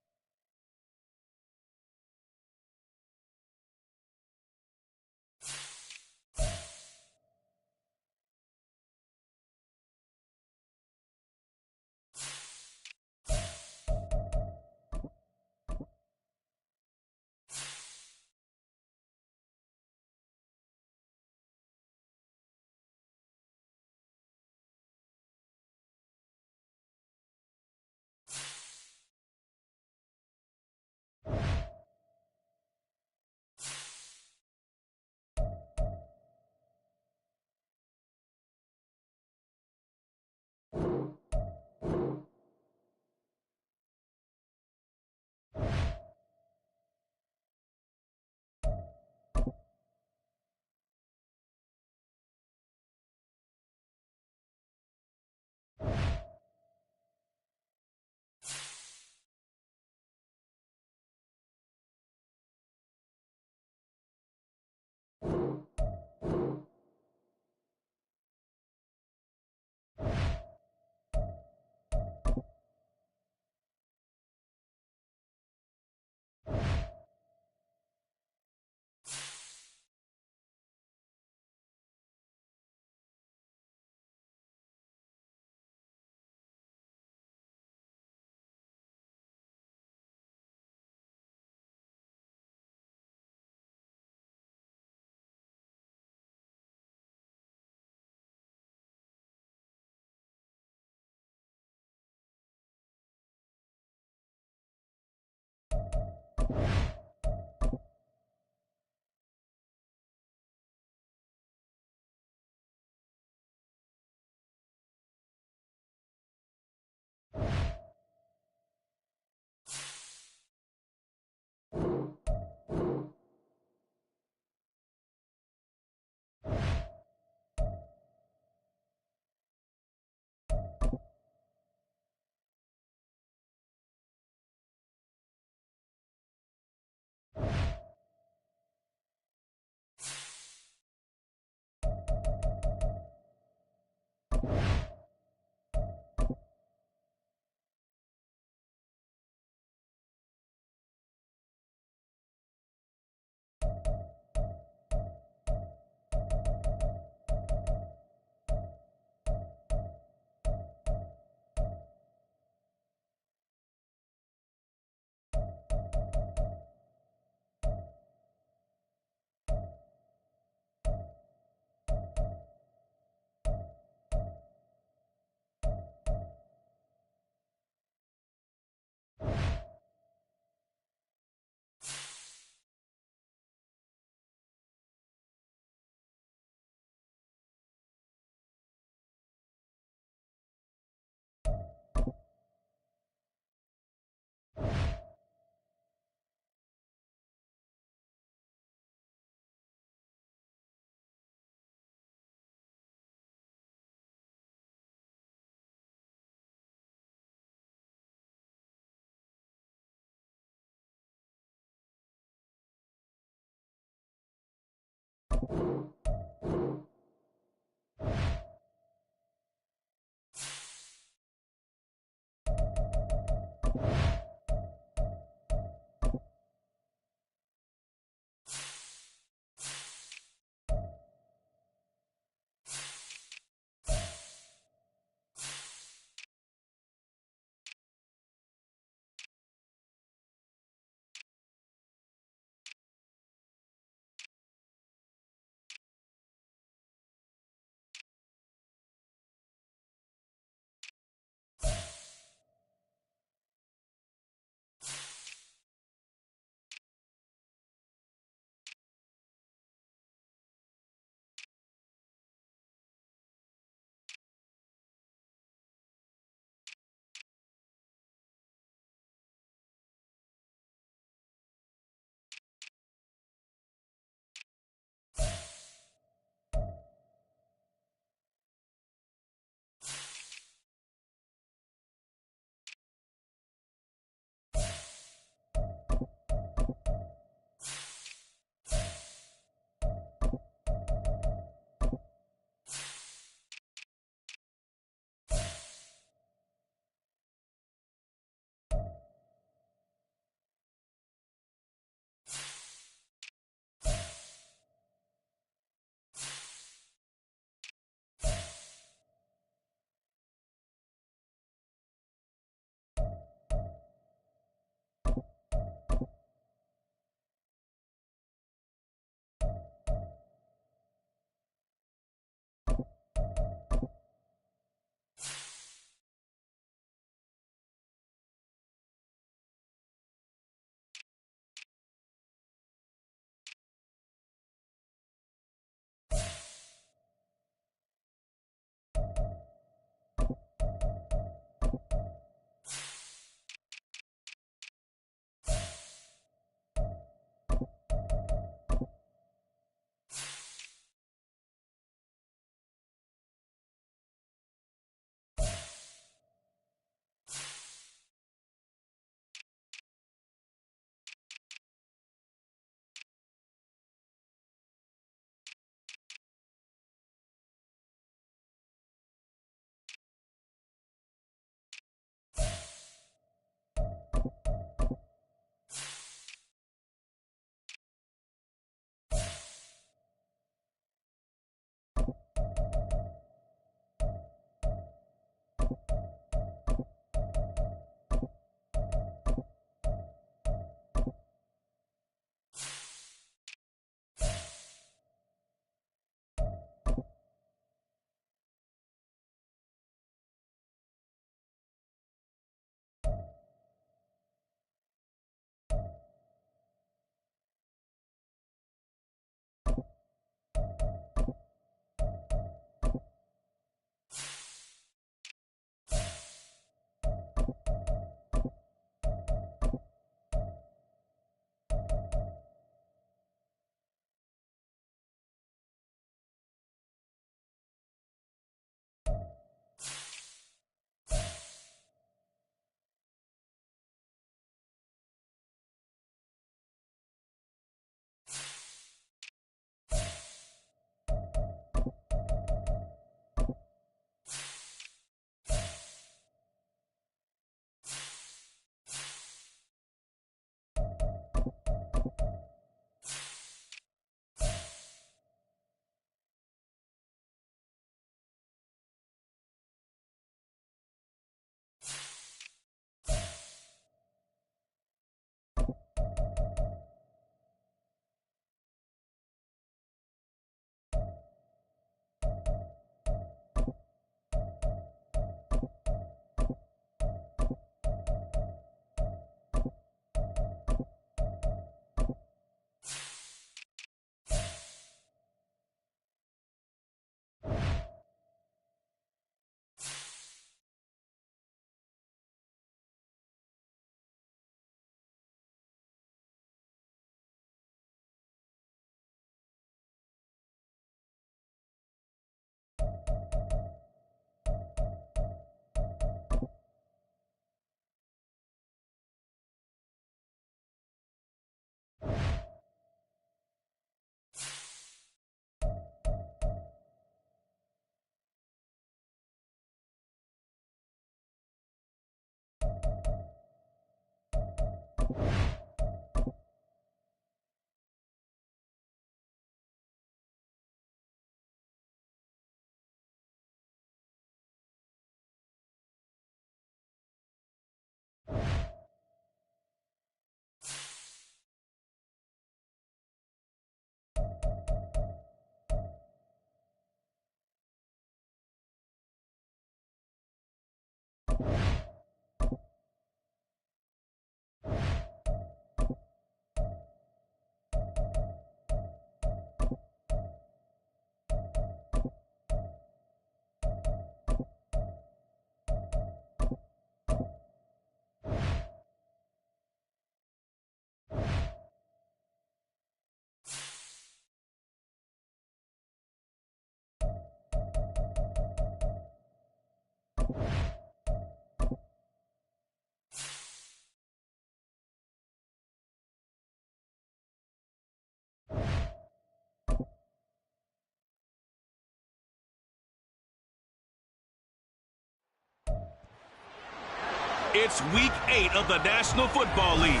S1: It's Week 8 of the National Football League,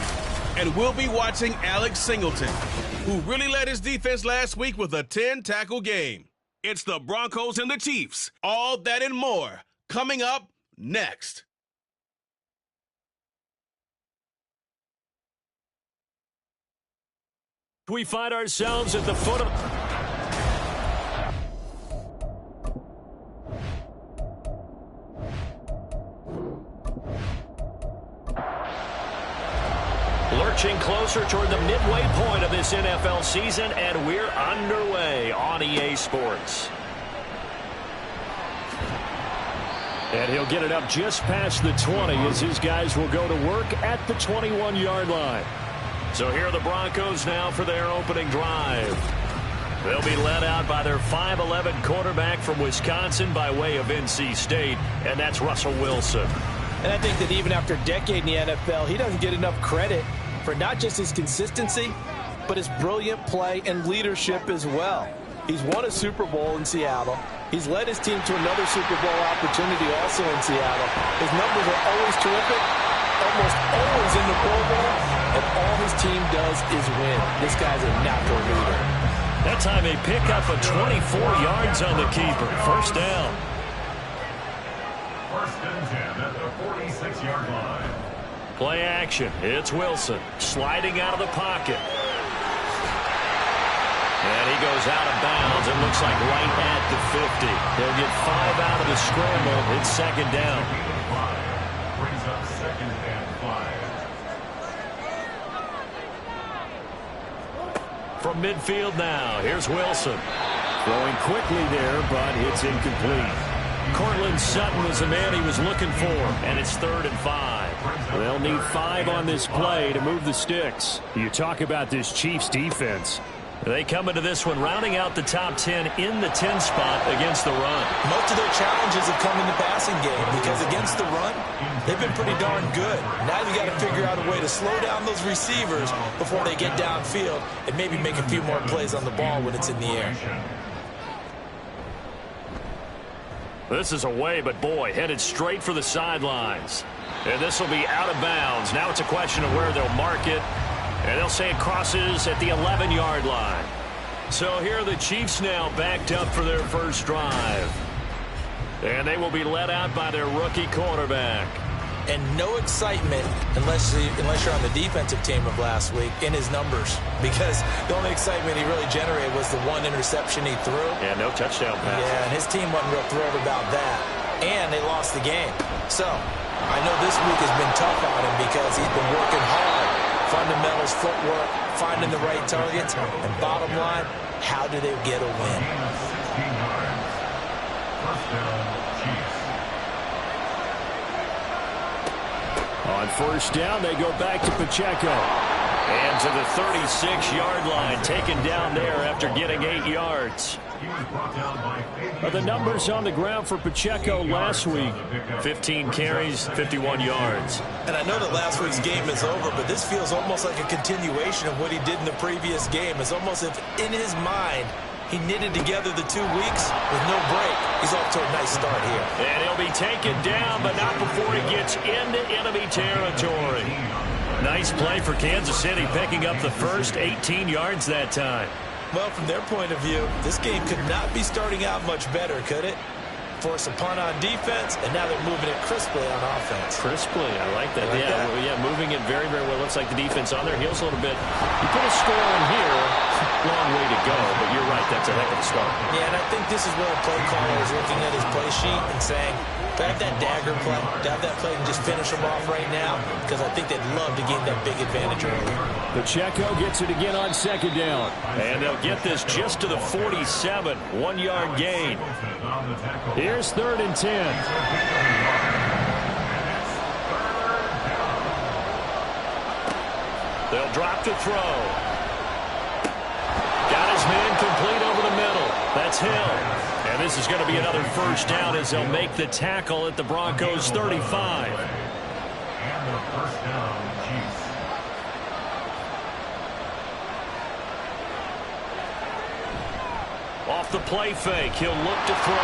S1: and we'll be watching Alex Singleton, who really led his defense last week with a 10-tackle game. It's the Broncos and the Chiefs. All that and more coming up next.
S6: We find ourselves at the foot of... Lurching closer toward the midway point of this NFL season, and we're underway on EA Sports. And he'll get it up just past the 20 as his guys will go to work at the 21-yard line. So here are the Broncos now for their opening drive. They'll be led out by their 5'11" quarterback from Wisconsin by way of NC State, and that's Russell Wilson.
S3: And I think that even after a decade in the NFL, he doesn't get enough credit for not just his consistency, but his brilliant play and leadership as well. He's won a Super Bowl in Seattle. He's led his team to another Super Bowl opportunity also in Seattle. His numbers are always terrific, almost always in the Pro Bowl, and all his team does is win. This guy's a natural leader.
S6: That time a pickup of 24 yards on the keeper. First down.
S5: First and 10 at the 46-yard line.
S6: Play action. It's Wilson sliding out of the pocket. And he goes out of bounds. It looks like right at the 50. He'll get 5 out of the scramble. It's second down.
S5: Brings up second and 5.
S6: From midfield now, here's Wilson. Throwing quickly there, but it's incomplete. Cortland Sutton was the man he was looking for, and it's 3rd and 5. They'll need 5 on this play to move the sticks. You talk about this Chiefs defense. They come into this one rounding out the top 10 in the 10 spot against the run.
S3: Most of their challenges have come in the passing game because against the run, they've been pretty darn good. Now you got to figure out a way to slow down those receivers before they get downfield and maybe make a few more plays on the ball when it's in the air.
S6: This is away, but boy, headed straight for the sidelines. And this will be out of bounds. Now it's a question of where they'll mark it. And they'll say it crosses at the 11-yard line. So here are the Chiefs now backed up for their first drive. And they will be led out by their rookie quarterback.
S3: And no excitement unless you're on the defensive team of last week in his numbers. Because the only excitement he really generated was the one interception he threw.
S6: Yeah, no touchdown pass.
S3: Yeah, and his team wasn't real thrilled about that. And they lost the game. So I know this week has been tough on him because he's been working hard. Fundamentals, footwork, finding the right targets. And bottom line, how do they get a win?
S5: 16 yards. First down, Chiefs.
S6: On first down, they go back to Pacheco. And to the 36-yard line, taken down there after getting 8 yards.
S5: He was brought down by
S6: The numbers on the ground for Pacheco last week. 15 carries, 51 yards.
S3: And I know that last week's game is over, but this feels almost like a continuation of what he did in the previous game. It's almost as if in his mind, he knitted together the 2 weeks with no break. He's off to a nice start here.
S6: And he'll be taken down, but not before he gets into enemy territory. Nice play for Kansas City, picking up the first 18 yards that time.
S3: Well, from their point of view, this game could not be starting out much better, could it? Force a punt on defense, and now they're moving it crisply on offense.
S6: Crisply, I like that.
S3: Like that?
S6: Yeah, moving it very, very well. Looks like the defense on their heels a little bit. You put a score in here, long way to go, but you're right, that's a heck of a start.
S3: Yeah, and I think this is where a play caller is looking at his play sheet and saying, do I have that dagger play? Do I have that play and just finish them off right now? Because I think they'd love to gain that big advantage early.
S6: Pacheco gets it again on second down. And they'll get this just to the 47, 1-yard gain. Here's 3rd and 10. They'll drop to throw. Got his man complete over the middle. That's Hill. And this is going to be another first down as they'll make the tackle at the Broncos' 35.
S5: And the first down, Chiefs.
S6: Off the play fake, he'll look to throw.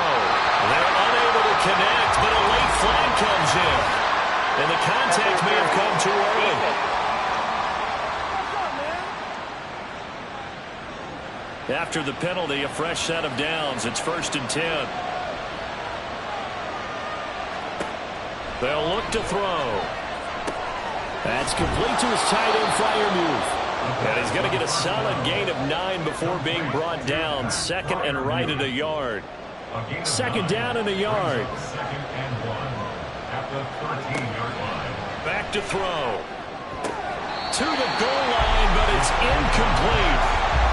S6: They're unable to connect, but a late flag comes in.
S2: And the contact may have come too early. After the penalty, a fresh set of downs. It's 1st and 10. They'll look to throw.
S6: That's complete to his tight end Freiermuth.
S2: And he's going to get a solid gain of 9 before being brought down. 2nd and right at a yard.
S6: 2nd down and a yard.
S5: 2nd and 1 at the 13-yard line.
S2: Back to throw. To the goal line, but it's incomplete.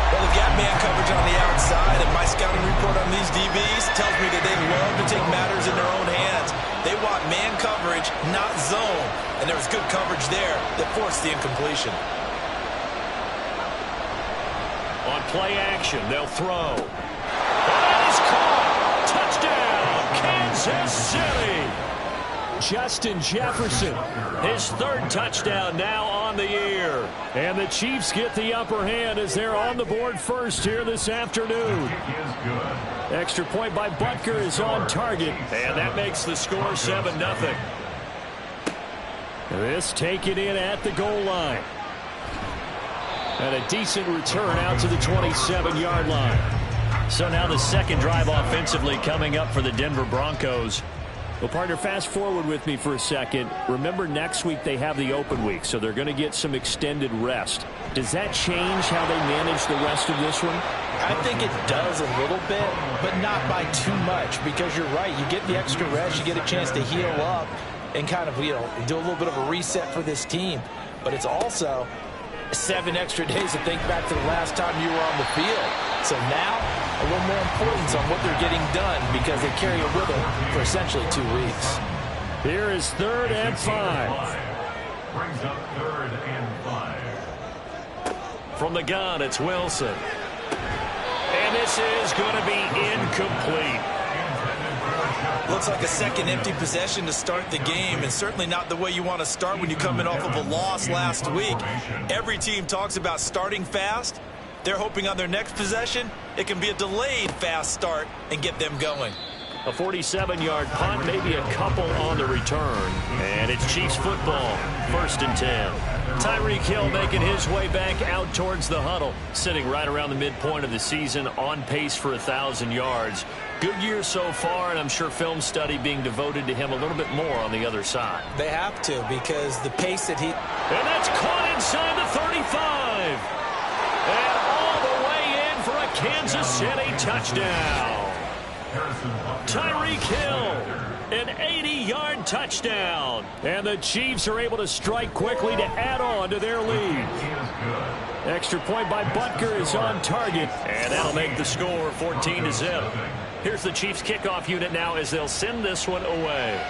S3: Well, they've got man coverage on the outside, and my scouting report on these DBs tells me that they love to take matters in their own hands. They want man coverage, not zone. And there was good coverage there that forced the incompletion.
S2: On play action, they'll throw. That is caught. Touchdown, Kansas City.
S6: Justin Jefferson.
S2: His 3rd touchdown now on the year.
S6: And the Chiefs get the upper hand as they're on the board first here this afternoon. Extra point by Butker is on target.
S2: And that makes the score 7-0.
S6: This taken in at the goal line. And a decent return out to the 27-yard line.
S2: So now the 2nd drive offensively coming up for the Denver Broncos.
S6: Well, partner, fast forward with me for a second. Remember, next week they have the open week, so they're going to get some extended rest. Does that change how they manage the rest of this one?
S3: I think it does a little bit, but not by too much, because you're right. You get the extra rest, you get a chance to heal up and kind of, do a little bit of a reset for this team. But it's also 7 extra days to think back to the last time you were on the field. So now, a little more importance on what they're getting done because they carry it with them for essentially 2 weeks.
S6: Here is 3rd and 5.
S5: Brings up 3rd and 5.
S2: From the gun, it's Wilson. And this is going to be incomplete.
S3: Looks like a 2nd empty possession to start the game, and certainly not the way you want to start when you come in off of a loss last week. Every team talks about starting fast. They're hoping on their next possession, it can be a delayed fast start and get them going.
S2: A 47-yard punt, maybe a couple on the return. And it's Chiefs football, 1st and 10. Tyreek Hill making his way back out towards the huddle, sitting right around the midpoint of the season, on pace for 1,000 yards. Good year so far, and I'm sure film study being devoted to him a little bit more on the other side.
S3: They have to, because the pace that he...
S2: And that's caught inside the 35. And all the way in for a Kansas City touchdown. Tyreek Hill, an 80-yard touchdown.
S6: And the Chiefs are able to strike quickly to add on to their lead. Extra point by Butker is on target.
S2: And that'll make the score 14-0. Here's the Chiefs kickoff unit now as they'll send this one away.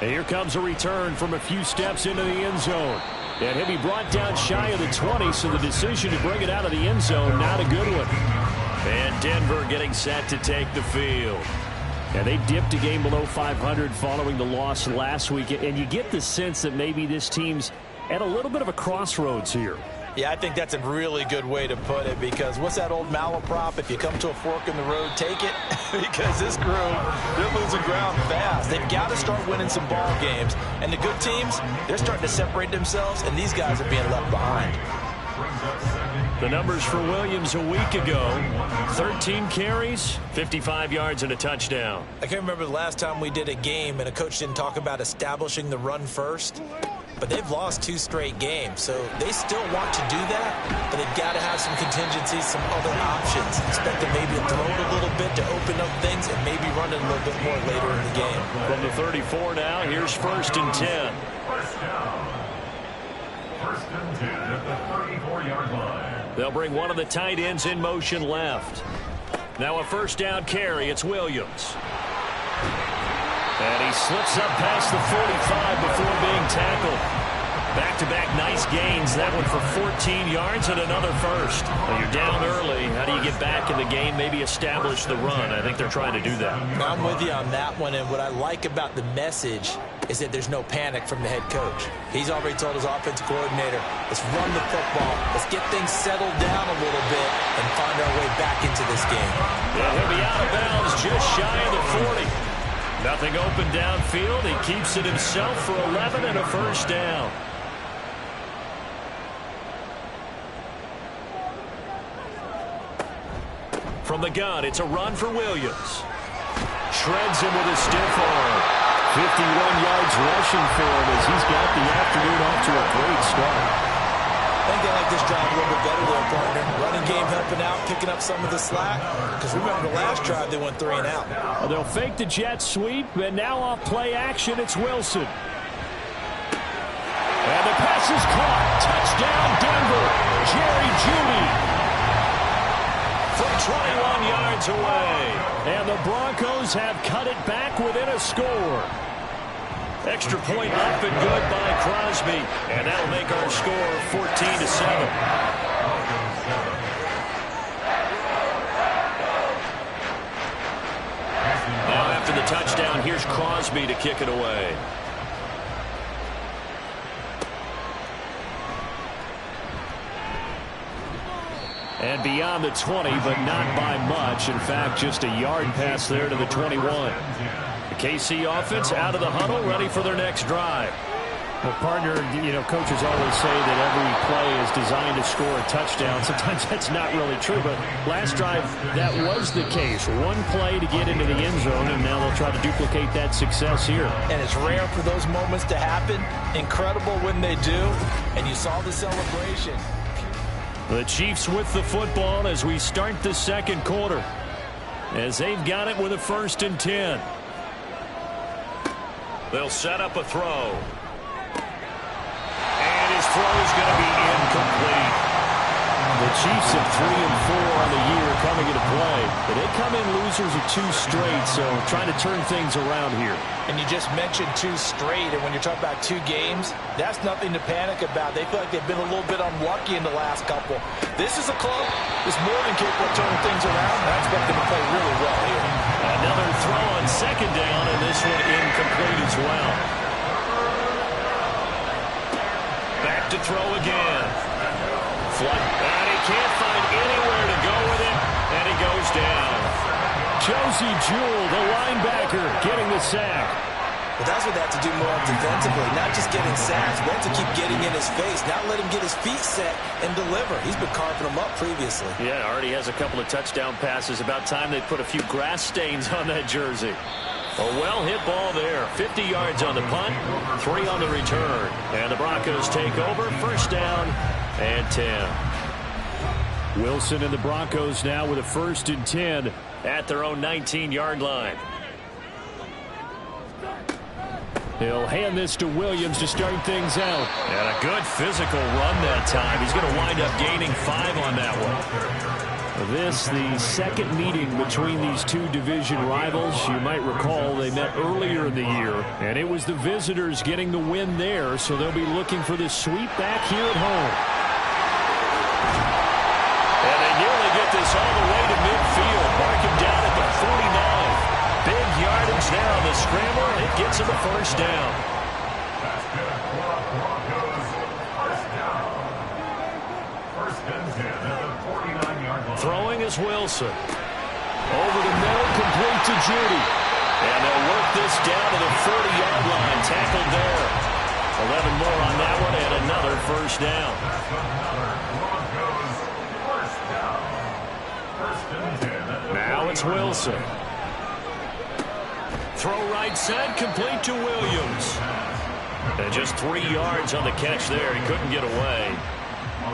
S6: And here comes a return from a few steps into the end zone. And he'll be brought down shy of the 20, so the decision to bring it out of the end zone, not a good one.
S2: And Denver getting set to take the field.
S6: And they dipped a game below 500 following the loss last week. And you get the sense that maybe this team's at a little bit of a crossroads here.
S3: Yeah, I think that's a really good way to put it, because what's that old malaprop? If you come to a fork in the road, take it. Because this crew, they're losing ground fast. They've got to start winning some ball games. And the good teams, they're starting to separate themselves, and these guys are being left behind.
S2: The numbers for Williams a week ago: 13 carries, 55 yards, and a touchdown.
S3: I can't remember the last time we did a game and a coach didn't talk about establishing the run first. But they've lost 2 straight games, so they still want to do that, but they've got to have some contingencies, some other options. Expect them maybe to throw it a little bit to open up things and maybe run it a little bit more later in the game.
S2: From the 34 now, here's 1st and 10.
S5: First down. 1st and 10 at the 34-yard line.
S2: They'll bring one of the tight ends in motion left. Now a 1st down carry. It's Williams. And he slips up past the 45 before being tackled. Back-to-back nice gains. That one for 14 yards and another first. Well, you're down early. How do you get back in the game? Maybe establish the run. I think they're trying to do that.
S3: I'm with you on that one, and what I like about the message is that there's no panic from the head coach. He's already told his offensive coordinator, let's run the football, let's get things settled down a little bit and find our way back into this game.
S2: Yeah, he'll be out of bounds just shy of the 40.
S6: Nothing open downfield. He keeps it himself for 11 and a first down. From the gun, it's a run for Williams. Shreds him with a stiff arm. 51 yards rushing for him as he's got the afternoon off to a great start.
S3: I think they like this drive a little bit better there, partner. Running game helping out, picking up some of the slack. Because remember the last drive, they went 3 and out.
S6: Well, they'll fake the jet sweep, and now off play action, it's Wilson. And the pass is caught. Touchdown, Denver. Jerry Jeudy. From 21 yards away. And the Broncos have cut it back within a score. Extra point up and good by Crosby. And that'll make our score 14-7. Now after the touchdown, here's Crosby to kick it away. And beyond the 20, but not by much. In fact, just a yard pass there to the 21. The KC offense out of the huddle, ready for their next drive.
S2: Well, partner, you know, coaches always say that every play is designed to score a touchdown. Sometimes that's not really true, but last drive, that was the case. One play to get into the end zone, and now they'll try to duplicate that success here.
S3: And it's rare for those moments to happen. Incredible when they do. And you saw the celebration.
S6: The Chiefs with the football as we start the second quarter. As they've got it with a 1st and 10. They'll set up a throw. And his throw is going to be incomplete. The Chiefs at 3-4 on the year coming into play. But they come in losers of 2 straight, so trying to turn things around here.
S3: And you just mentioned 2 straight, and when you're talking about 2 games, that's nothing to panic about. They feel like they've been a little bit unlucky in the last couple. This is a club that's more than capable of turning things around. I expect them to play really well here.
S6: Another throw on 2nd down, and this one incomplete as well. Back to throw again. Flood, and he can't find anywhere to go with it, and he goes down. Josie Jewell, the linebacker, getting the sack.
S3: But that's what they have to do more defensively, not just getting sacks, but to keep getting in his face, not let him get his feet set and deliver. He's been carving them up previously.
S6: Yeah, already has a couple of touchdown passes. About time they put a few grass stains on that jersey. A well-hit ball there. 50 yards on the punt, 3 on the return. And the Broncos take over, 1st down and 10. Wilson and the Broncos now with a 1st and 10 at their own 19-yard line. He'll hand this to Williams to start things out. And a good physical run that time. He's going to wind up gaining 5 on that one. This, the second meeting between these 2 division rivals. You might recall they met earlier in the year, and it was the visitors getting the win there, so they'll be looking for the sweep back here at home. And they nearly get this all the way to midfield. Mark him down at the 49. Big yardage there on the scramble. It gets him a 1st down. Throwing is Wilson. Over the middle, complete to Jeudy. And they'll work this down to the 40-yard line. Tackled there. 11 more on that one, and another 1st down. Now it's Wilson. Throw right side, complete to Williams. And just 3 yards on the catch there. He couldn't get away.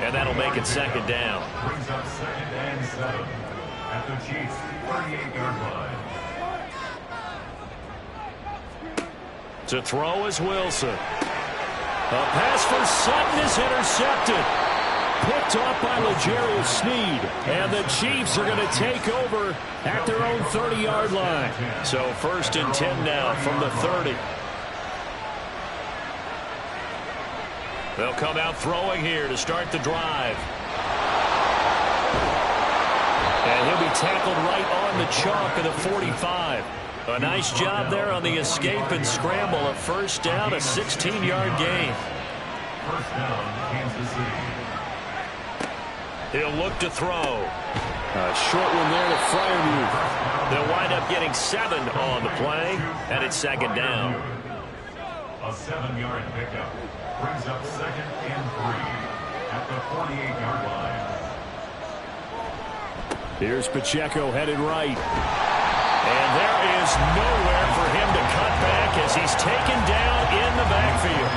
S6: And that'll make it 2nd down.
S5: Brings up 2nd and 7 at the Chiefs' 38-yard line.
S6: To throw is Wilson. A pass for Sutton is intercepted. Picked off by L'Jarius Sneed. And the Chiefs are going to take over at their own 30-yard line. So 1st and 10 now from the 30. They'll come out throwing here to start the drive. And he'll be tackled right on the chalk of the 45. A nice job there on the escape and scramble. A 1st down, a 16-yard gain.
S5: 1st down, Kansas City.
S6: He'll look to throw. A short one there to Freiermuth. They'll wind up getting 7 on the play, and it's second down.
S5: A 7-yard pickup brings up 2nd and 3 at the 48-yard line.
S6: Here's Pacheco headed right. And there is nowhere for him to cut back as he's taken down in the backfield.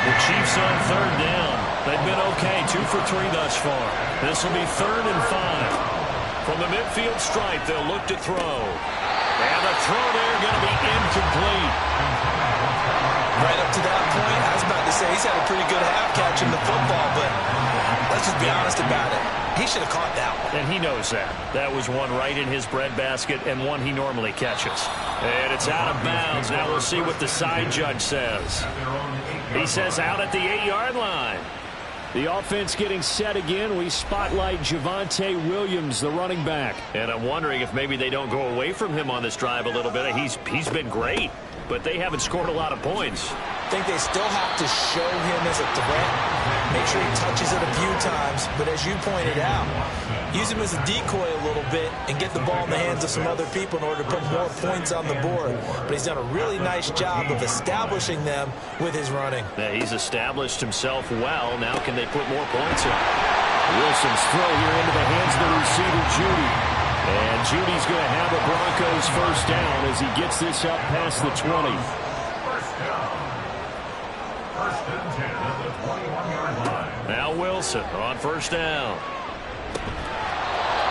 S6: The Chiefs on third down. They've been okay, 2 for 3 thus far. This will be 3rd and 5. From the midfield stripe, they'll look to throw. And the throw there going to be incomplete.
S3: Right up to that point, I was about to say he's had a pretty good half catching the football, but let's just be honest about it. He should have caught that one.
S6: And he knows that. That was one right in his breadbasket and one he normally catches. And it's out of bounds. Now we'll see what the side judge says. He says out at the 8-yard line. The offense getting set again. We spotlight Javonte Williams, the running back. And I'm wondering if maybe they don't go away from him on this drive a little bit. He's been great, but they haven't scored a lot of points.
S3: I think they still have to show him as a threat. Make sure he touches it a few times. But as you pointed out, use him as a decoy a little bit and get the ball in the hands of some other people in order to put more points on the board. But he's done a really nice job of establishing them with his running.
S6: Yeah, he's established himself well. Now can they put more points in? Wilson's throw here into the hands of the receiver, Judy. And Judy's going to have a Broncos first down as he gets this up past the 20. Now Wilson on first down.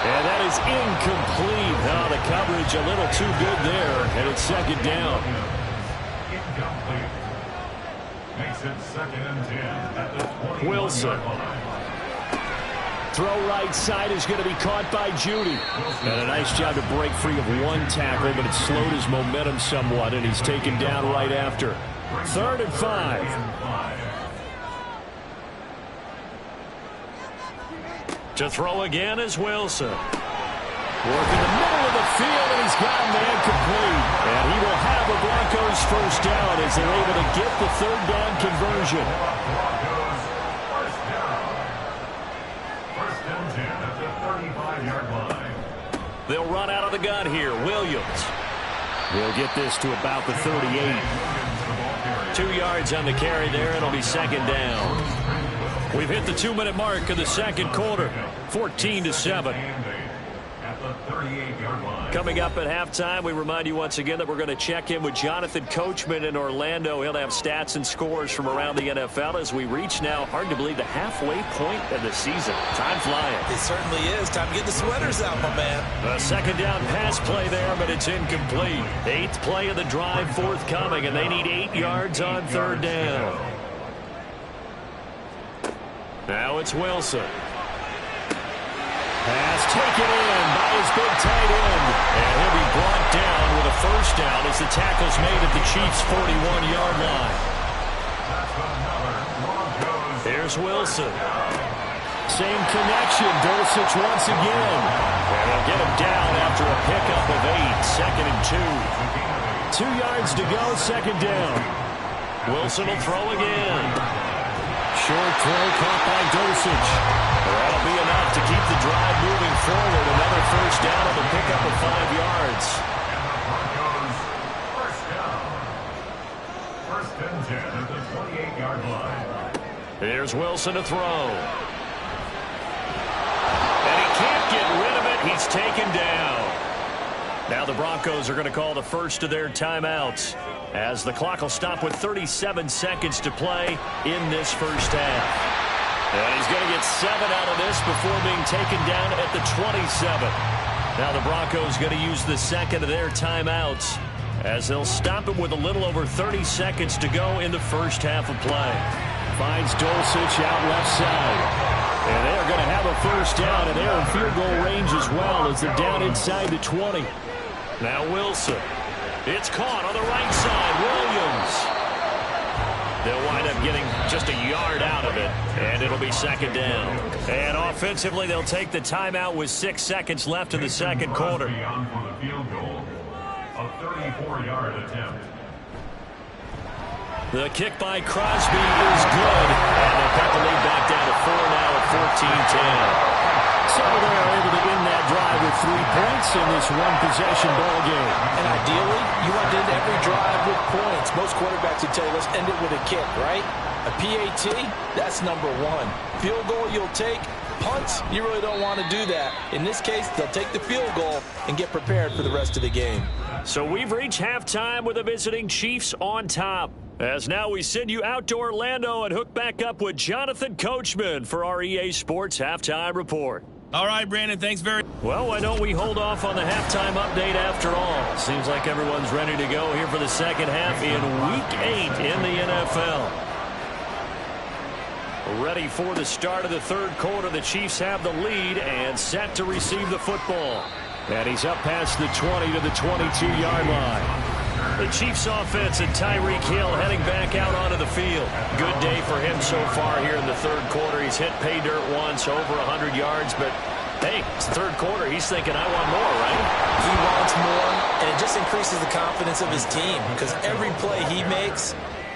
S6: And that is incomplete. Oh, the coverage a little too good there, and it's second down.
S5: Incomplete. Makes it 2nd and 10 at the 21-yard
S6: Wilson.
S5: line.
S6: Throw right side is going to be caught by Judy. And a nice job to break free of one tackle, but it slowed his momentum somewhat, and he's taken down right after. 3rd and 5. To throw again is Wilson. Working the middle of the field, and he's got a man complete. And he will have a Broncos first down as they're able to get the 3rd down conversion.
S5: Broncos first down. 1st and 10 at the 35-yard line.
S6: They'll run out of the gun here. Williams. He'll get this to about the 38. 2 yards on the carry there, and it'll be second down. We've hit the 2-minute mark of the second quarter. 14-7.
S5: At the 38-yard line.
S6: Coming up at halftime, we remind you once again that we're going to check in with Jonathan Coachman in Orlando. He'll have stats and scores from around the NFL as we reach now, hard to believe, the halfway point of the season. Time flying.
S3: It certainly is. Time to get the sweaters out, my man.
S6: A second down pass play there, but it's incomplete. 8th play of the drive forthcoming, and they need 8 yards on 3rd down. Now it's Wilson. Pass taken in by his big tight end. And he'll be brought down with a first down as the tackle's made at the Chiefs' 41-yard line. Here's Wilson. Same connection. Dulcich once again. And they'll get him down after a pickup of 8. 2nd and 2. 2 yards to go, second down. Wilson will throw again. Short throw caught by Dulcich. That'll be enough to keep the drive moving forward. Another first down on the pickup of 5 yards.
S5: Broncos first down. 1st and 10 at the 28-yard line.
S6: Here's Wilson to throw. And he can't get rid of it. He's taken down. Now the Broncos are going to call the first of their timeouts as the clock will stop with 37 seconds to play in this first half. And he's going to get 7 out of this before being taken down at the 27. Now the Broncos going to use the second of their timeouts as they'll stop it with a little over 30 seconds to go in the first half of play. Finds Dulcich out left side. And they're going to have a first down, and they're in field goal range as well as they're down inside the 20. Now Wilson. It's caught on the right side. Williams. They'll wind up getting just a yard out of it, and it'll be second down. And offensively, they'll take the timeout with 6 seconds left in the second quarter.
S5: On for the field goal. A 34-yard attempt.
S6: The kick by Crosby is good, and they'll cut the lead back down to 4 now at 14-10. So they're able to end that drive with 3 points in this one-possession ball game.
S3: And ideally, you want to end every drive with points. Most quarterbacks would tell you, let's end it with a kick, right? A PAT, that's number one. Field goal you'll take. Punts, you really don't want to do that. In this case, they'll take the field goal and get prepared for the rest of the game.
S6: So we've reached halftime with the visiting Chiefs on top. As now we send you out to Orlando and hook back up with Jonathan Coachman for our EA Sports Halftime Report.
S8: All right, Brandon, thanks very much.
S6: Well, why don't we hold off on the halftime update after all? Seems like everyone's ready to go here for the second half in Week 8 in the NFL. Ready for the start of the third quarter. The Chiefs have the lead and set to receive the football. And he's up past the 20 to the 22-yard line. The Chiefs offense and Tyreek Hill heading back out onto the field. Good day for him so far here in the third quarter. He's hit pay dirt once, over 100 yards, but hey, it's the third quarter. He's thinking, I want more, right?
S3: He wants more, and it just increases the confidence of his team because every play he makes,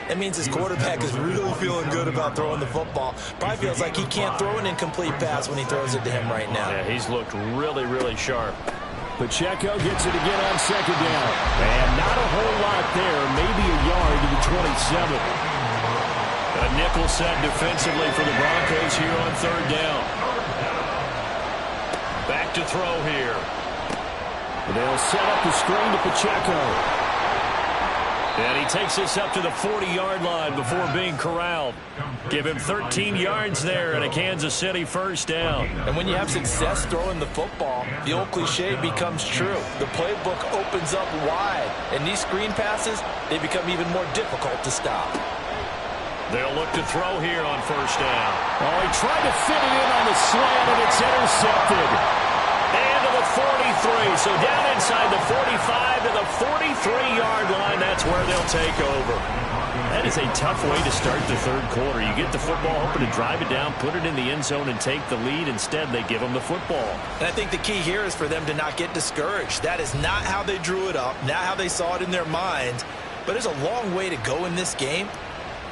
S3: that means his quarterback is really feeling good about throwing the football. Probably feels like he can't throw an incomplete pass when he throws it to him right now.
S6: Yeah, he's looked really, really sharp. Pacheco gets it again on second down. And not a whole lot there, maybe a yard to the 27. A nickel set defensively for the Broncos here on third down. Back to throw here. They'll set up the screen to Pacheco. And he takes this up to the 40-yard line before being corralled. Give him 13 yards there and a Kansas City first down.
S3: And when you have success throwing the football, the old cliche becomes true. The playbook opens up wide, and these screen passes, they become even more difficult to stop.
S6: They'll look to throw here on first down. Oh, he tried to fit it in on the slant, and it's intercepted. And to the 43, so down inside the 45 to the 43-yard line. That's where they'll take over. That is a tough way to start the third quarter. You get the football, hoping to drive it down, put it in the end zone, and take the lead. Instead, they give them the football.
S3: And I think the key here is for them to not get discouraged. That is not how they drew it up, not how they saw it in their minds. But there's a long way to go in this game.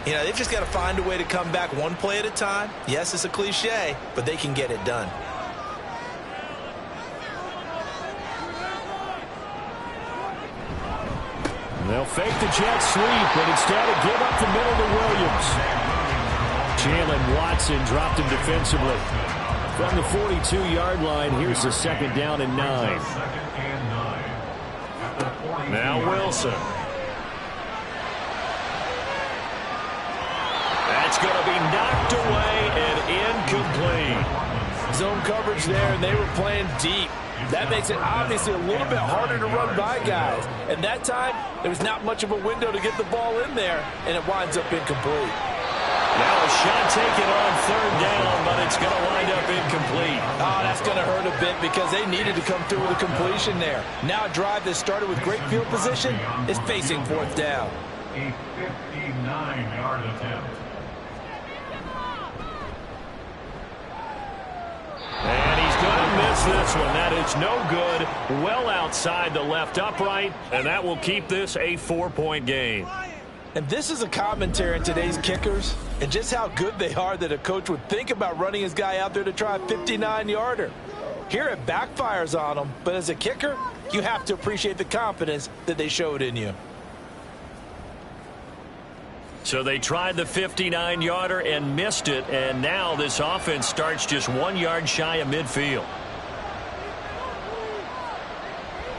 S3: You know, they've just got to find a way to come back one play at a time. Yes, it's a cliche, but they can get it done.
S6: They'll fake the jet sweep, but instead of give up the middle to Williams. Jalen Watson dropped him defensively. From the 42-yard line, here's the second down and 9. Now Wilson. That's going to be knocked away and incomplete.
S7: Zone coverage there, and they were playing deep. That makes it obviously a little bit harder to run by guys. And that time, there was not much of a window to get the ball in there, and it winds up incomplete.
S6: Now a shot taken on third down, but it's going to wind up incomplete.
S3: Oh, that's going to hurt a bit because they needed to come through with a completion there. Now a drive that started with great field position is facing fourth down.
S5: A 59-yard attempt.
S6: And he's going to miss this one. That is no good. Well outside the left upright, and that will keep this a 4-point game.
S3: And this is a commentary on today's kickers and just how good they are that a coach would think about running his guy out there to try a 59-yarder. Here it backfires on him, but as a kicker, you have to appreciate the confidence that they showed in you.
S6: So they tried the 59-yarder and missed it, and now this offense starts just 1 yard shy of midfield.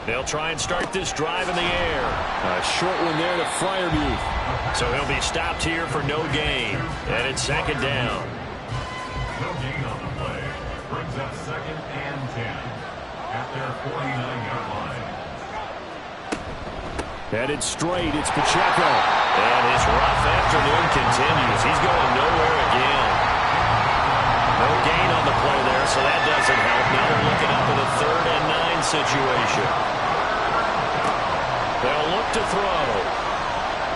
S6: They'll try and start this drive in the air. A short one there to Freiermuth. So he'll be stopped here for no gain, and it's second down.
S5: No gain on the play. Brings up second and 10 at their 49-yard line.
S6: Headed straight, it's Pacheco. And his rough afternoon continues. He's going nowhere again. No gain on the play there, so that doesn't help. Now they're looking up in a 3rd and 9 situation. They'll look to throw.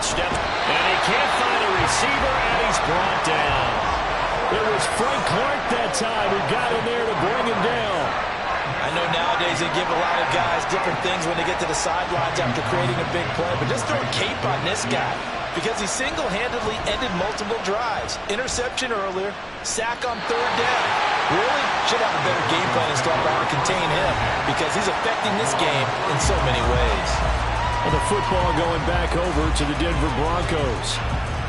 S6: Step, and he can't find a receiver, and he's brought down. It was Frank Clark that time who got in there to bring him down.
S3: I know nowadays they give a lot of guys different things when they get to the sidelines after creating a big play, but just throw a cape on this guy. because he single-handedly ended multiple drives. Interception earlier, sack on third down. Really should have a better game plan and start trying to contain him because he's affecting this game in so many ways.
S6: And the football going back over to the Denver Broncos.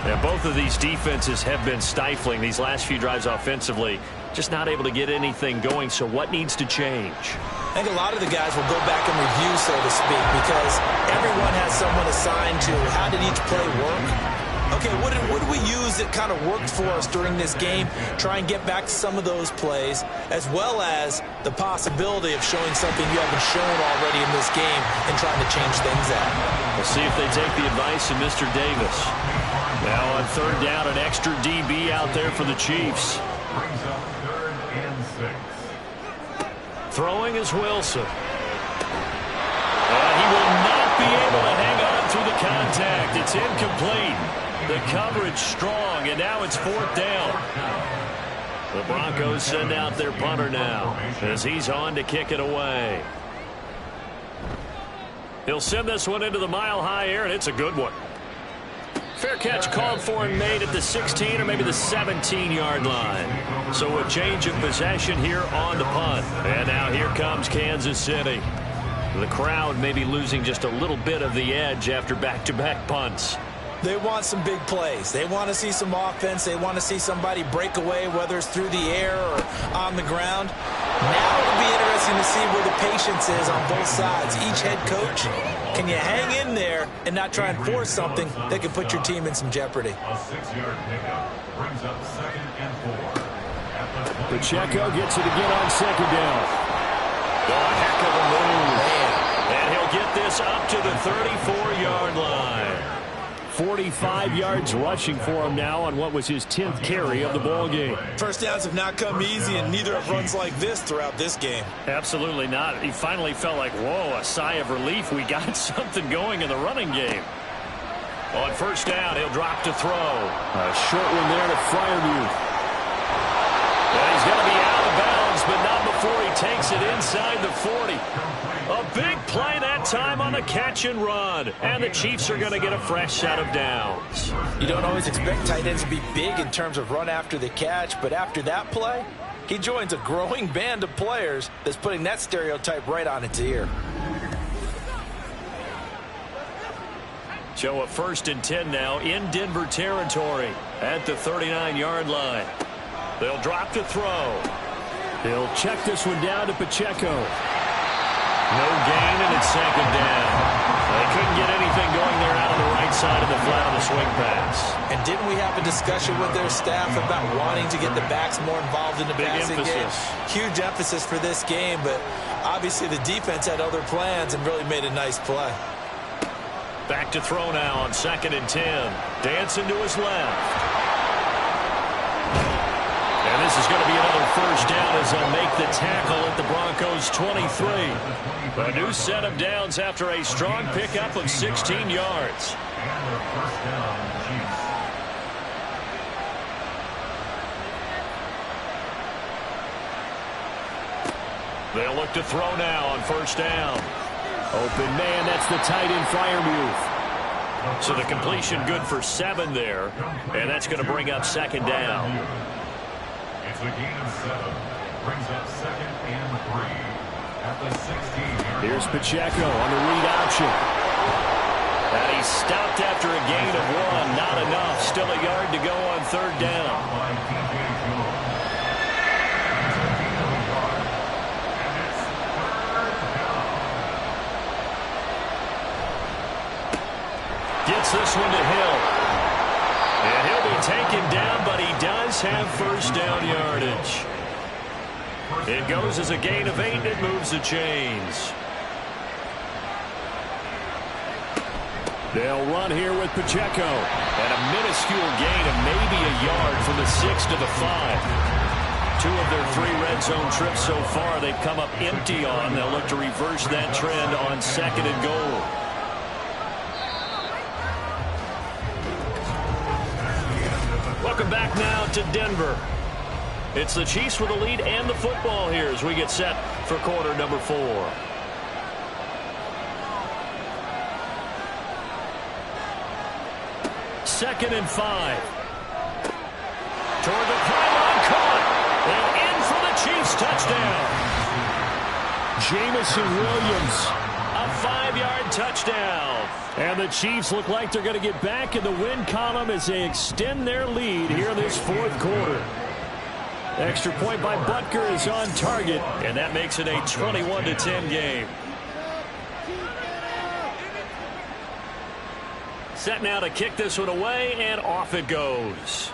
S2: Yeah, both of these defenses have been stifling these last few drives offensively. Just not able to get anything going, so what needs to change?
S3: I think a lot of the guys will go back and review, so to speak, because everyone has someone assigned to how did each play work. Okay, what did we use that kind of worked for us during this game? Try and get back to some of those plays, as well as the possibility of showing something you haven't shown already in this game and trying to change things out.
S2: We'll see if they take the advice of Mr. Davis. Now on third down, an extra DB out there for the Chiefs.
S5: Brings up 3rd and 6.
S2: Throwing is Wilson. He will not be able to hang on through the contact. It's incomplete. The coverage strong, and now it's 4th down. The Broncos send out their punter now as he's on to kick it away. He'll send this one into the mile-high air, and it's a good one. Fair catch called for and made at the 16 or maybe the 17-yard line. So a change of possession here on the punt. And now here comes Kansas City. The crowd may be losing just a little bit of the edge after back-to-back punts.
S3: They want some big plays. They want to see some offense. They want to see somebody break away, whether it's through the air or on the ground. Now it'll be interesting to see where the patience is on both sides. Each head coach, can you hang in there and not try and force something that could put your team in some jeopardy?
S5: A 6-yard pickup brings up 2nd and 4.
S6: Pacheco gets it again on 2nd down.
S2: A heck of a move. And he'll get this up to the 34-yard line.
S6: 45 yards rushing for him now on what was his 10th carry of the ball game.
S3: First downs have not come easy, and neither have runs like this throughout this game.
S2: Absolutely not. He finally felt like, whoa, a sigh of relief. We got something going in the running game. On 1st down, he'll drop to throw.
S6: A short one there to Freiermuth.
S2: And he's going to be out of bounds, but not before he takes it inside the 40. A big play that time on the catch and run. And the Chiefs are going to get a fresh set of downs.
S3: You don't always expect tight ends to be big in terms of run after the catch, but after that play, he joins a growing band of players that's putting that stereotype right on its ear.
S2: So a 1st and 10 now in Denver territory at the 39-yard line. They'll drop to throw.
S6: He'll check this one down to Pacheco.
S2: No gain, and it's 2nd down. They couldn't get anything going there out on the right side of the flat on the swing pass.
S3: And didn't we have a discussion with their staff about wanting to get the backs more involved in the passing game? Huge emphasis for this game, but obviously the defense had other plans and really made a nice play.
S2: Back to throw now on 2nd and 10. Dancing to his left. And this is going to be another 1st down as they'll make the tackle at the Broncos 23. A new set of downs after a strong pickup of 16 yards.
S5: And their 1st down, Chiefs.
S2: They'll look to throw now on 1st down.
S6: Open man, that's the tight end Freiermuth.
S2: So the completion good for 7 there. And that's going to bring up 2nd down.
S5: It's a gain of 7. Brings up 2nd and 3 at the 16-yard.
S6: Here's Pacheco on the read option.
S2: And he's stopped after a gain of 1. Not enough. Still a yard to go on 3rd down.
S5: By T.J. Jones. It's a gain of 1. And it's 3rd down.
S2: Gets this one to Hill. And he'll be taken down, but he does have 1st down yardage. It goes as a gain of 8, and it moves the chains.
S6: They'll run here with Pacheco.
S2: And a minuscule gain of maybe a yard from the 6 to the 5. 2 of their 3 red zone trips so far they've come up empty on. They'll look to reverse that trend on 2nd and goal. Welcome back now to Denver. It's the Chiefs with the lead and the football here as we get set for quarter number 4.
S6: 2nd and 5. Toward the pylon, caught. And in for the Chiefs touchdown. Jameson Williams, a 5-yard touchdown. And the Chiefs look like they're going to get back in the win column as they extend their lead here this 4th quarter. Extra point by Butker is on target, and that makes it a 21-10 game. Set now to kick this one away, and off it goes.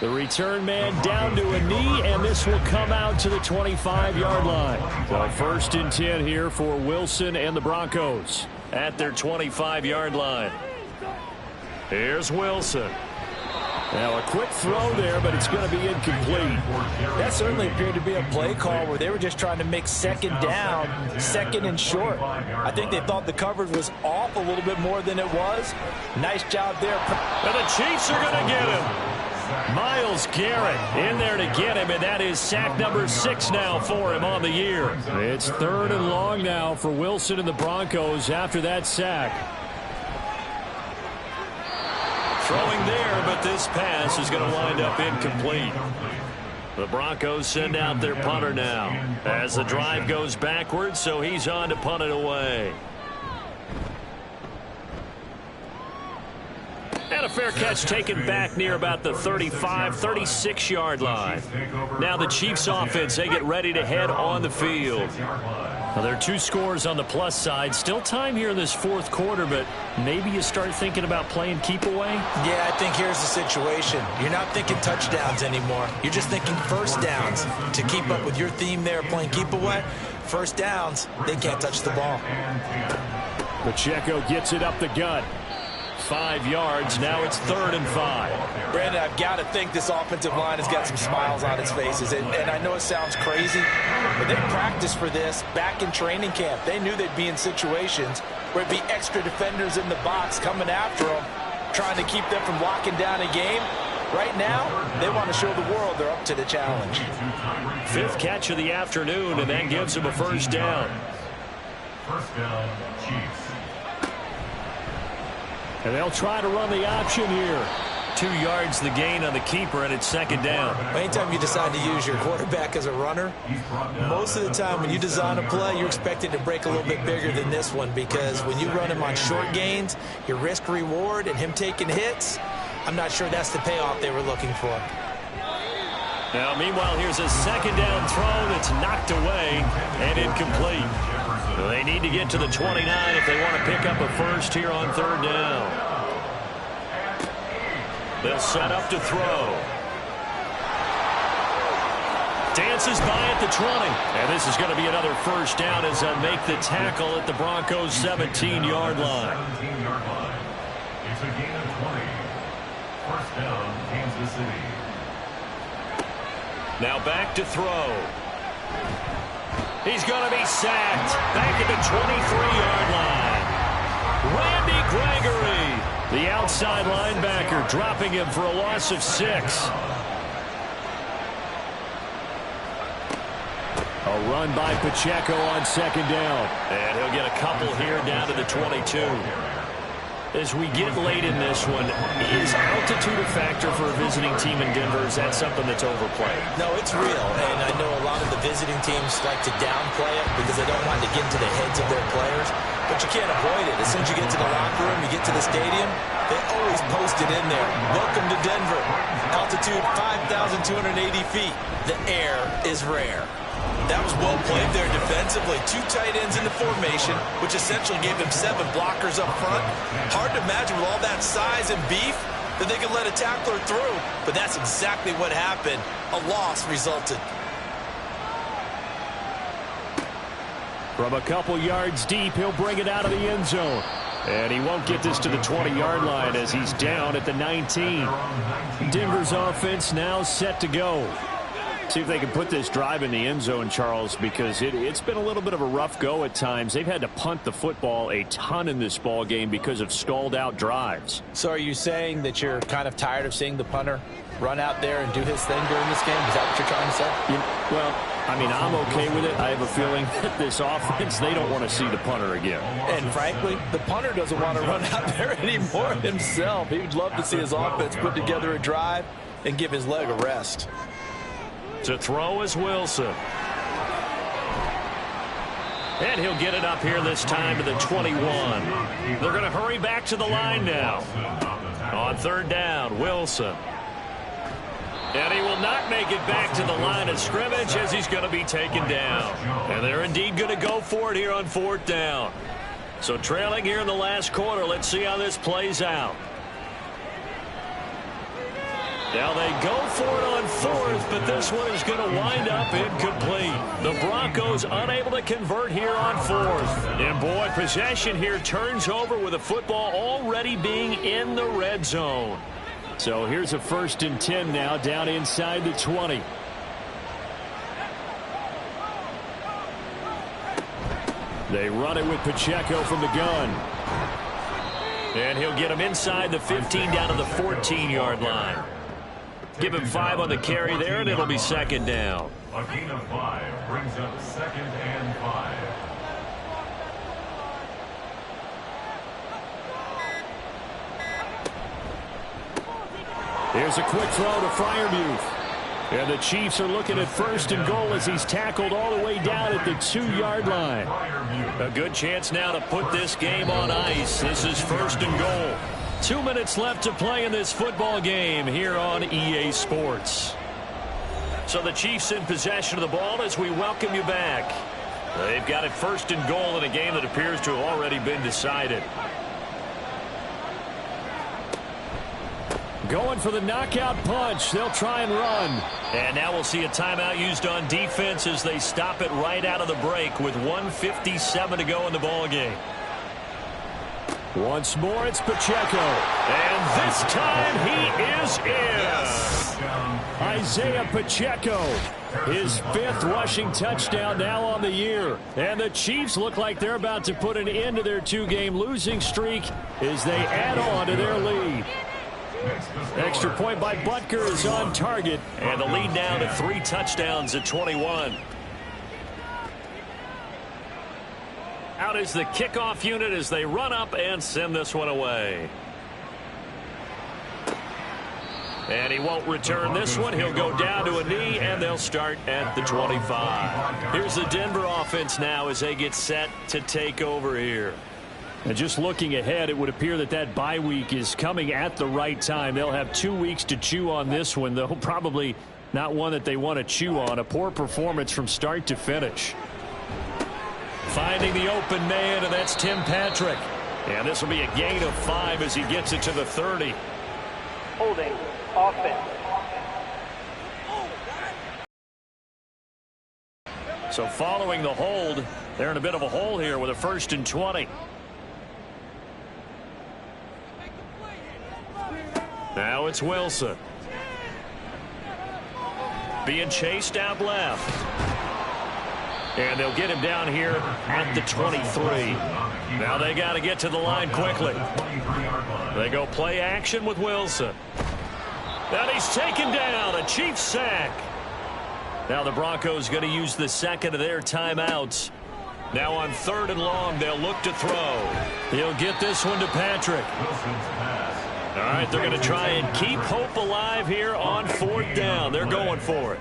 S6: The return man down to a knee, and this will come out to the 25-yard line. So 1st and 10 here for Wilson and the Broncos at their 25-yard line. Here's Wilson. Now a quick throw there, but it's going to be incomplete.
S3: That certainly appeared to be a play call where they were just trying to make 2nd down, 2nd and short. I think they thought the coverage was off a little bit more than it was. Nice job there.
S6: And the Chiefs are going to get him. Myles Garrett in there to get him, and that is sack number 6 now for him on the year. It's 3rd and long now for Wilson and the Broncos after that sack. Throwing there, but this pass is going to wind up incomplete. The Broncos send out their punter now as the drive goes backwards, so he's on to punt it away. And a fair catch taken back near about the 35, 36-yard line. Now the Chiefs offense, they get ready to head on the field. Now there are 2 scores on the plus side. Still time here in this 4th quarter, but maybe you start thinking about playing keep away?
S3: Yeah, I think here's the situation. You're not thinking touchdowns anymore. You're just thinking 1st downs. To keep up with your theme there, playing keep away, 1st downs, they can't touch the ball.
S6: Pacheco gets it up the gut. 5 yards. Now it's 3rd and 5.
S3: Brandon, I've got to think this offensive line has got some smiles on its faces. And I know it sounds crazy, but they practiced for this back in training camp. They knew they'd be in situations where it'd be extra defenders in the box coming after them, trying to keep them from locking down a game. Right now, they want to show the world they're up to the challenge.
S6: 5th catch of the afternoon, and that gives them a 1st down.
S5: 1st down, Chiefs.
S6: And they'll try to run the option here. 2 yards the gain on the keeper, and it's 2nd down.
S3: Anytime you decide to use your quarterback as a runner, most of the time when you design a play, you're expected to break a little bit bigger than this one, because when you run him on short gains, your risk-reward and him taking hits, I'm not sure that's the payoff they were looking for.
S6: Now, meanwhile, here's a 2nd down throw that's knocked away and incomplete. So they need to get to the 29 if they want to pick up a 1st here on 3rd down. They'll set up to throw. Dances by at the 20. And this is going to be another 1st down as they'll make the tackle at the Broncos' 17-yard line.
S5: It's a gain of 20. 1st down, Kansas City.
S6: Now back to throw. He's going to be sacked. Back at the 23-yard line. Randy Gregory, the outside linebacker, dropping him for a loss of 6. A run by Pacheco on 2nd down. And he'll get a couple here down to the 22. As we get late in this one, is altitude a factor for a visiting team in Denver? Is that something that's overplayed?
S3: No, it's real, and I know a lot of the visiting teams like to downplay it because they don't want to get into the heads of their players, but you can't avoid it. As soon as you get to the locker room, you get to the stadium, they always post it in there. Welcome to Denver. Altitude 5,280 feet. The air is rare. That was well played there defensively. 2 tight ends in the formation, which essentially gave them 7 blockers up front. Hard to imagine with all that size and beef that they could let a tackler through. But that's exactly what happened. A loss resulted.
S6: From a couple yards deep, he'll bring it out of the end zone. And he won't get this to the 20-yard line as he's down at the 19. Denver's offense now set to go. See if they can put this drive in the end zone, Charles, because it's been a little bit of a rough go at times. They've had to punt the football a ton in this ball game because of stalled-out drives.
S3: So are you saying that you're kind of tired of seeing the punter run out there and do his thing during this game? Is that what you're trying to say?
S6: Well, I mean, I'm okay with it. I have a feeling that this offense, they don't want to see the punter again.
S7: And frankly, the punter doesn't want to run out there anymore himself. He would love to see his offense put together a drive and give his leg a rest.
S2: To throw is Wilson. And he'll get it up here this time to the 21. They're going to hurry back to the line now. On third down, Wilson. And he will not make it back to the line of scrimmage as he's going to be taken down. And they're indeed going to go for it here on fourth down. So trailing here in the last quarter, let's see how this plays out. Now they go for it on fourth, but this one is going to wind up incomplete. The Broncos unable to convert here on fourth. And boy, possession here turns over with the football already being in the red zone.
S6: So here's a 1st and 10 now down inside the 20. They run it with Pacheco from the gun.
S2: And he'll get him inside the 15 down to the 14-yard line. Give him 5 on the carry there, and it'll be second down.
S5: A gain of 5 brings up 2nd and 5.
S6: Here's a quick throw to Freiermuth. And the Chiefs are looking at 1st and goal as he's tackled all the way down at the 2-yard line.
S2: A good chance now to put this game on ice. This is 1st and goal. 2 minutes left to play in this football game here on EA Sports. So the Chiefs in possession of the ball as we welcome you back. They've got it 1st and goal in a game that appears to have already been decided.
S6: Going for the knockout punch. They'll try and run.
S2: And now we'll see a timeout used on defense as they stop it right out of the break with 1:57 to go in the ball game.
S6: Once more, it's Pacheco.
S2: And this time he is in.
S6: Yes. Isaiah Pacheco, his 5th rushing touchdown now on the year. And the Chiefs look like they're about to put an end to their 2-game losing streak as they add on to their lead. Extra point by Butker is on target.
S2: And the lead now to 3 touchdowns at 21. Out is the kickoff unit as they run up and send this one away. And he won't return this one. He'll go down to a knee, and they'll start at the 25. Here's the Denver offense now as they get set to take over here.
S6: And just looking ahead, it would appear that that bye week is coming at the right time. They'll have 2 weeks to chew on this one, though probably not one that they want to chew on. A poor performance from start to finish.
S2: Finding the open man, and that's Tim Patrick. And this will be a gain of 5 as he gets it to the 30.
S4: Holding offense.
S2: So following the hold, they're in a bit of a hole here with a 1st and 20. Now it's Wilson. Being chased out left. And they'll get him down here at the 23. Now they got to get to the line quickly. They go play action with Wilson. And he's taken down. A Chiefs sack. Now the Broncos going to use the 2nd of their timeouts. Now on 3rd and long, they'll look to throw. He'll get this one to Patrick. All right, they're going to try and keep hope alive here on 4th down. They're going for it.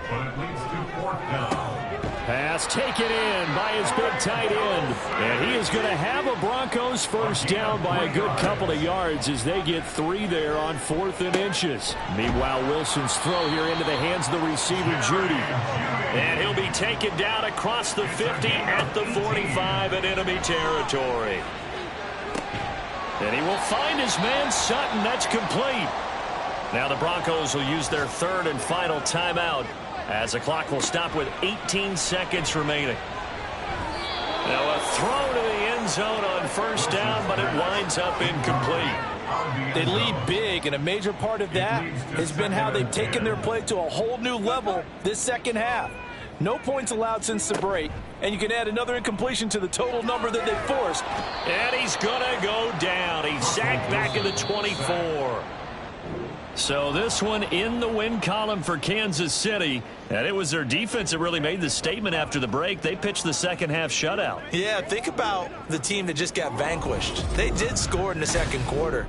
S6: Pass taken in by his big tight end. And he is going to have a Broncos 1st down by a good couple of yards as they get 3 there on 4th and inches. Meanwhile, Wilson's throw here into the hands of the receiver, Judy.
S2: And he'll be taken down across the 50 at the 45 in enemy territory. And he will find his man Sutton. That's complete. Now the Broncos will use their 3rd and final timeout as the clock will stop with 18 seconds remaining. Now a throw to the end zone on 1st down, but it winds up incomplete.
S7: They lead big, and a major part of that has been how they've taken their play to a whole new level this 2nd half. No points allowed since the break, and you can add another incompletion to the total number that they forced.
S2: And he's going to go down. He's sacked back at the 24.
S6: So this one in the win column for Kansas City. And it was their defense that really made the statement after the break. They pitched the second half shutout.
S3: Yeah, think about the team that just got vanquished. They did score in the second quarter.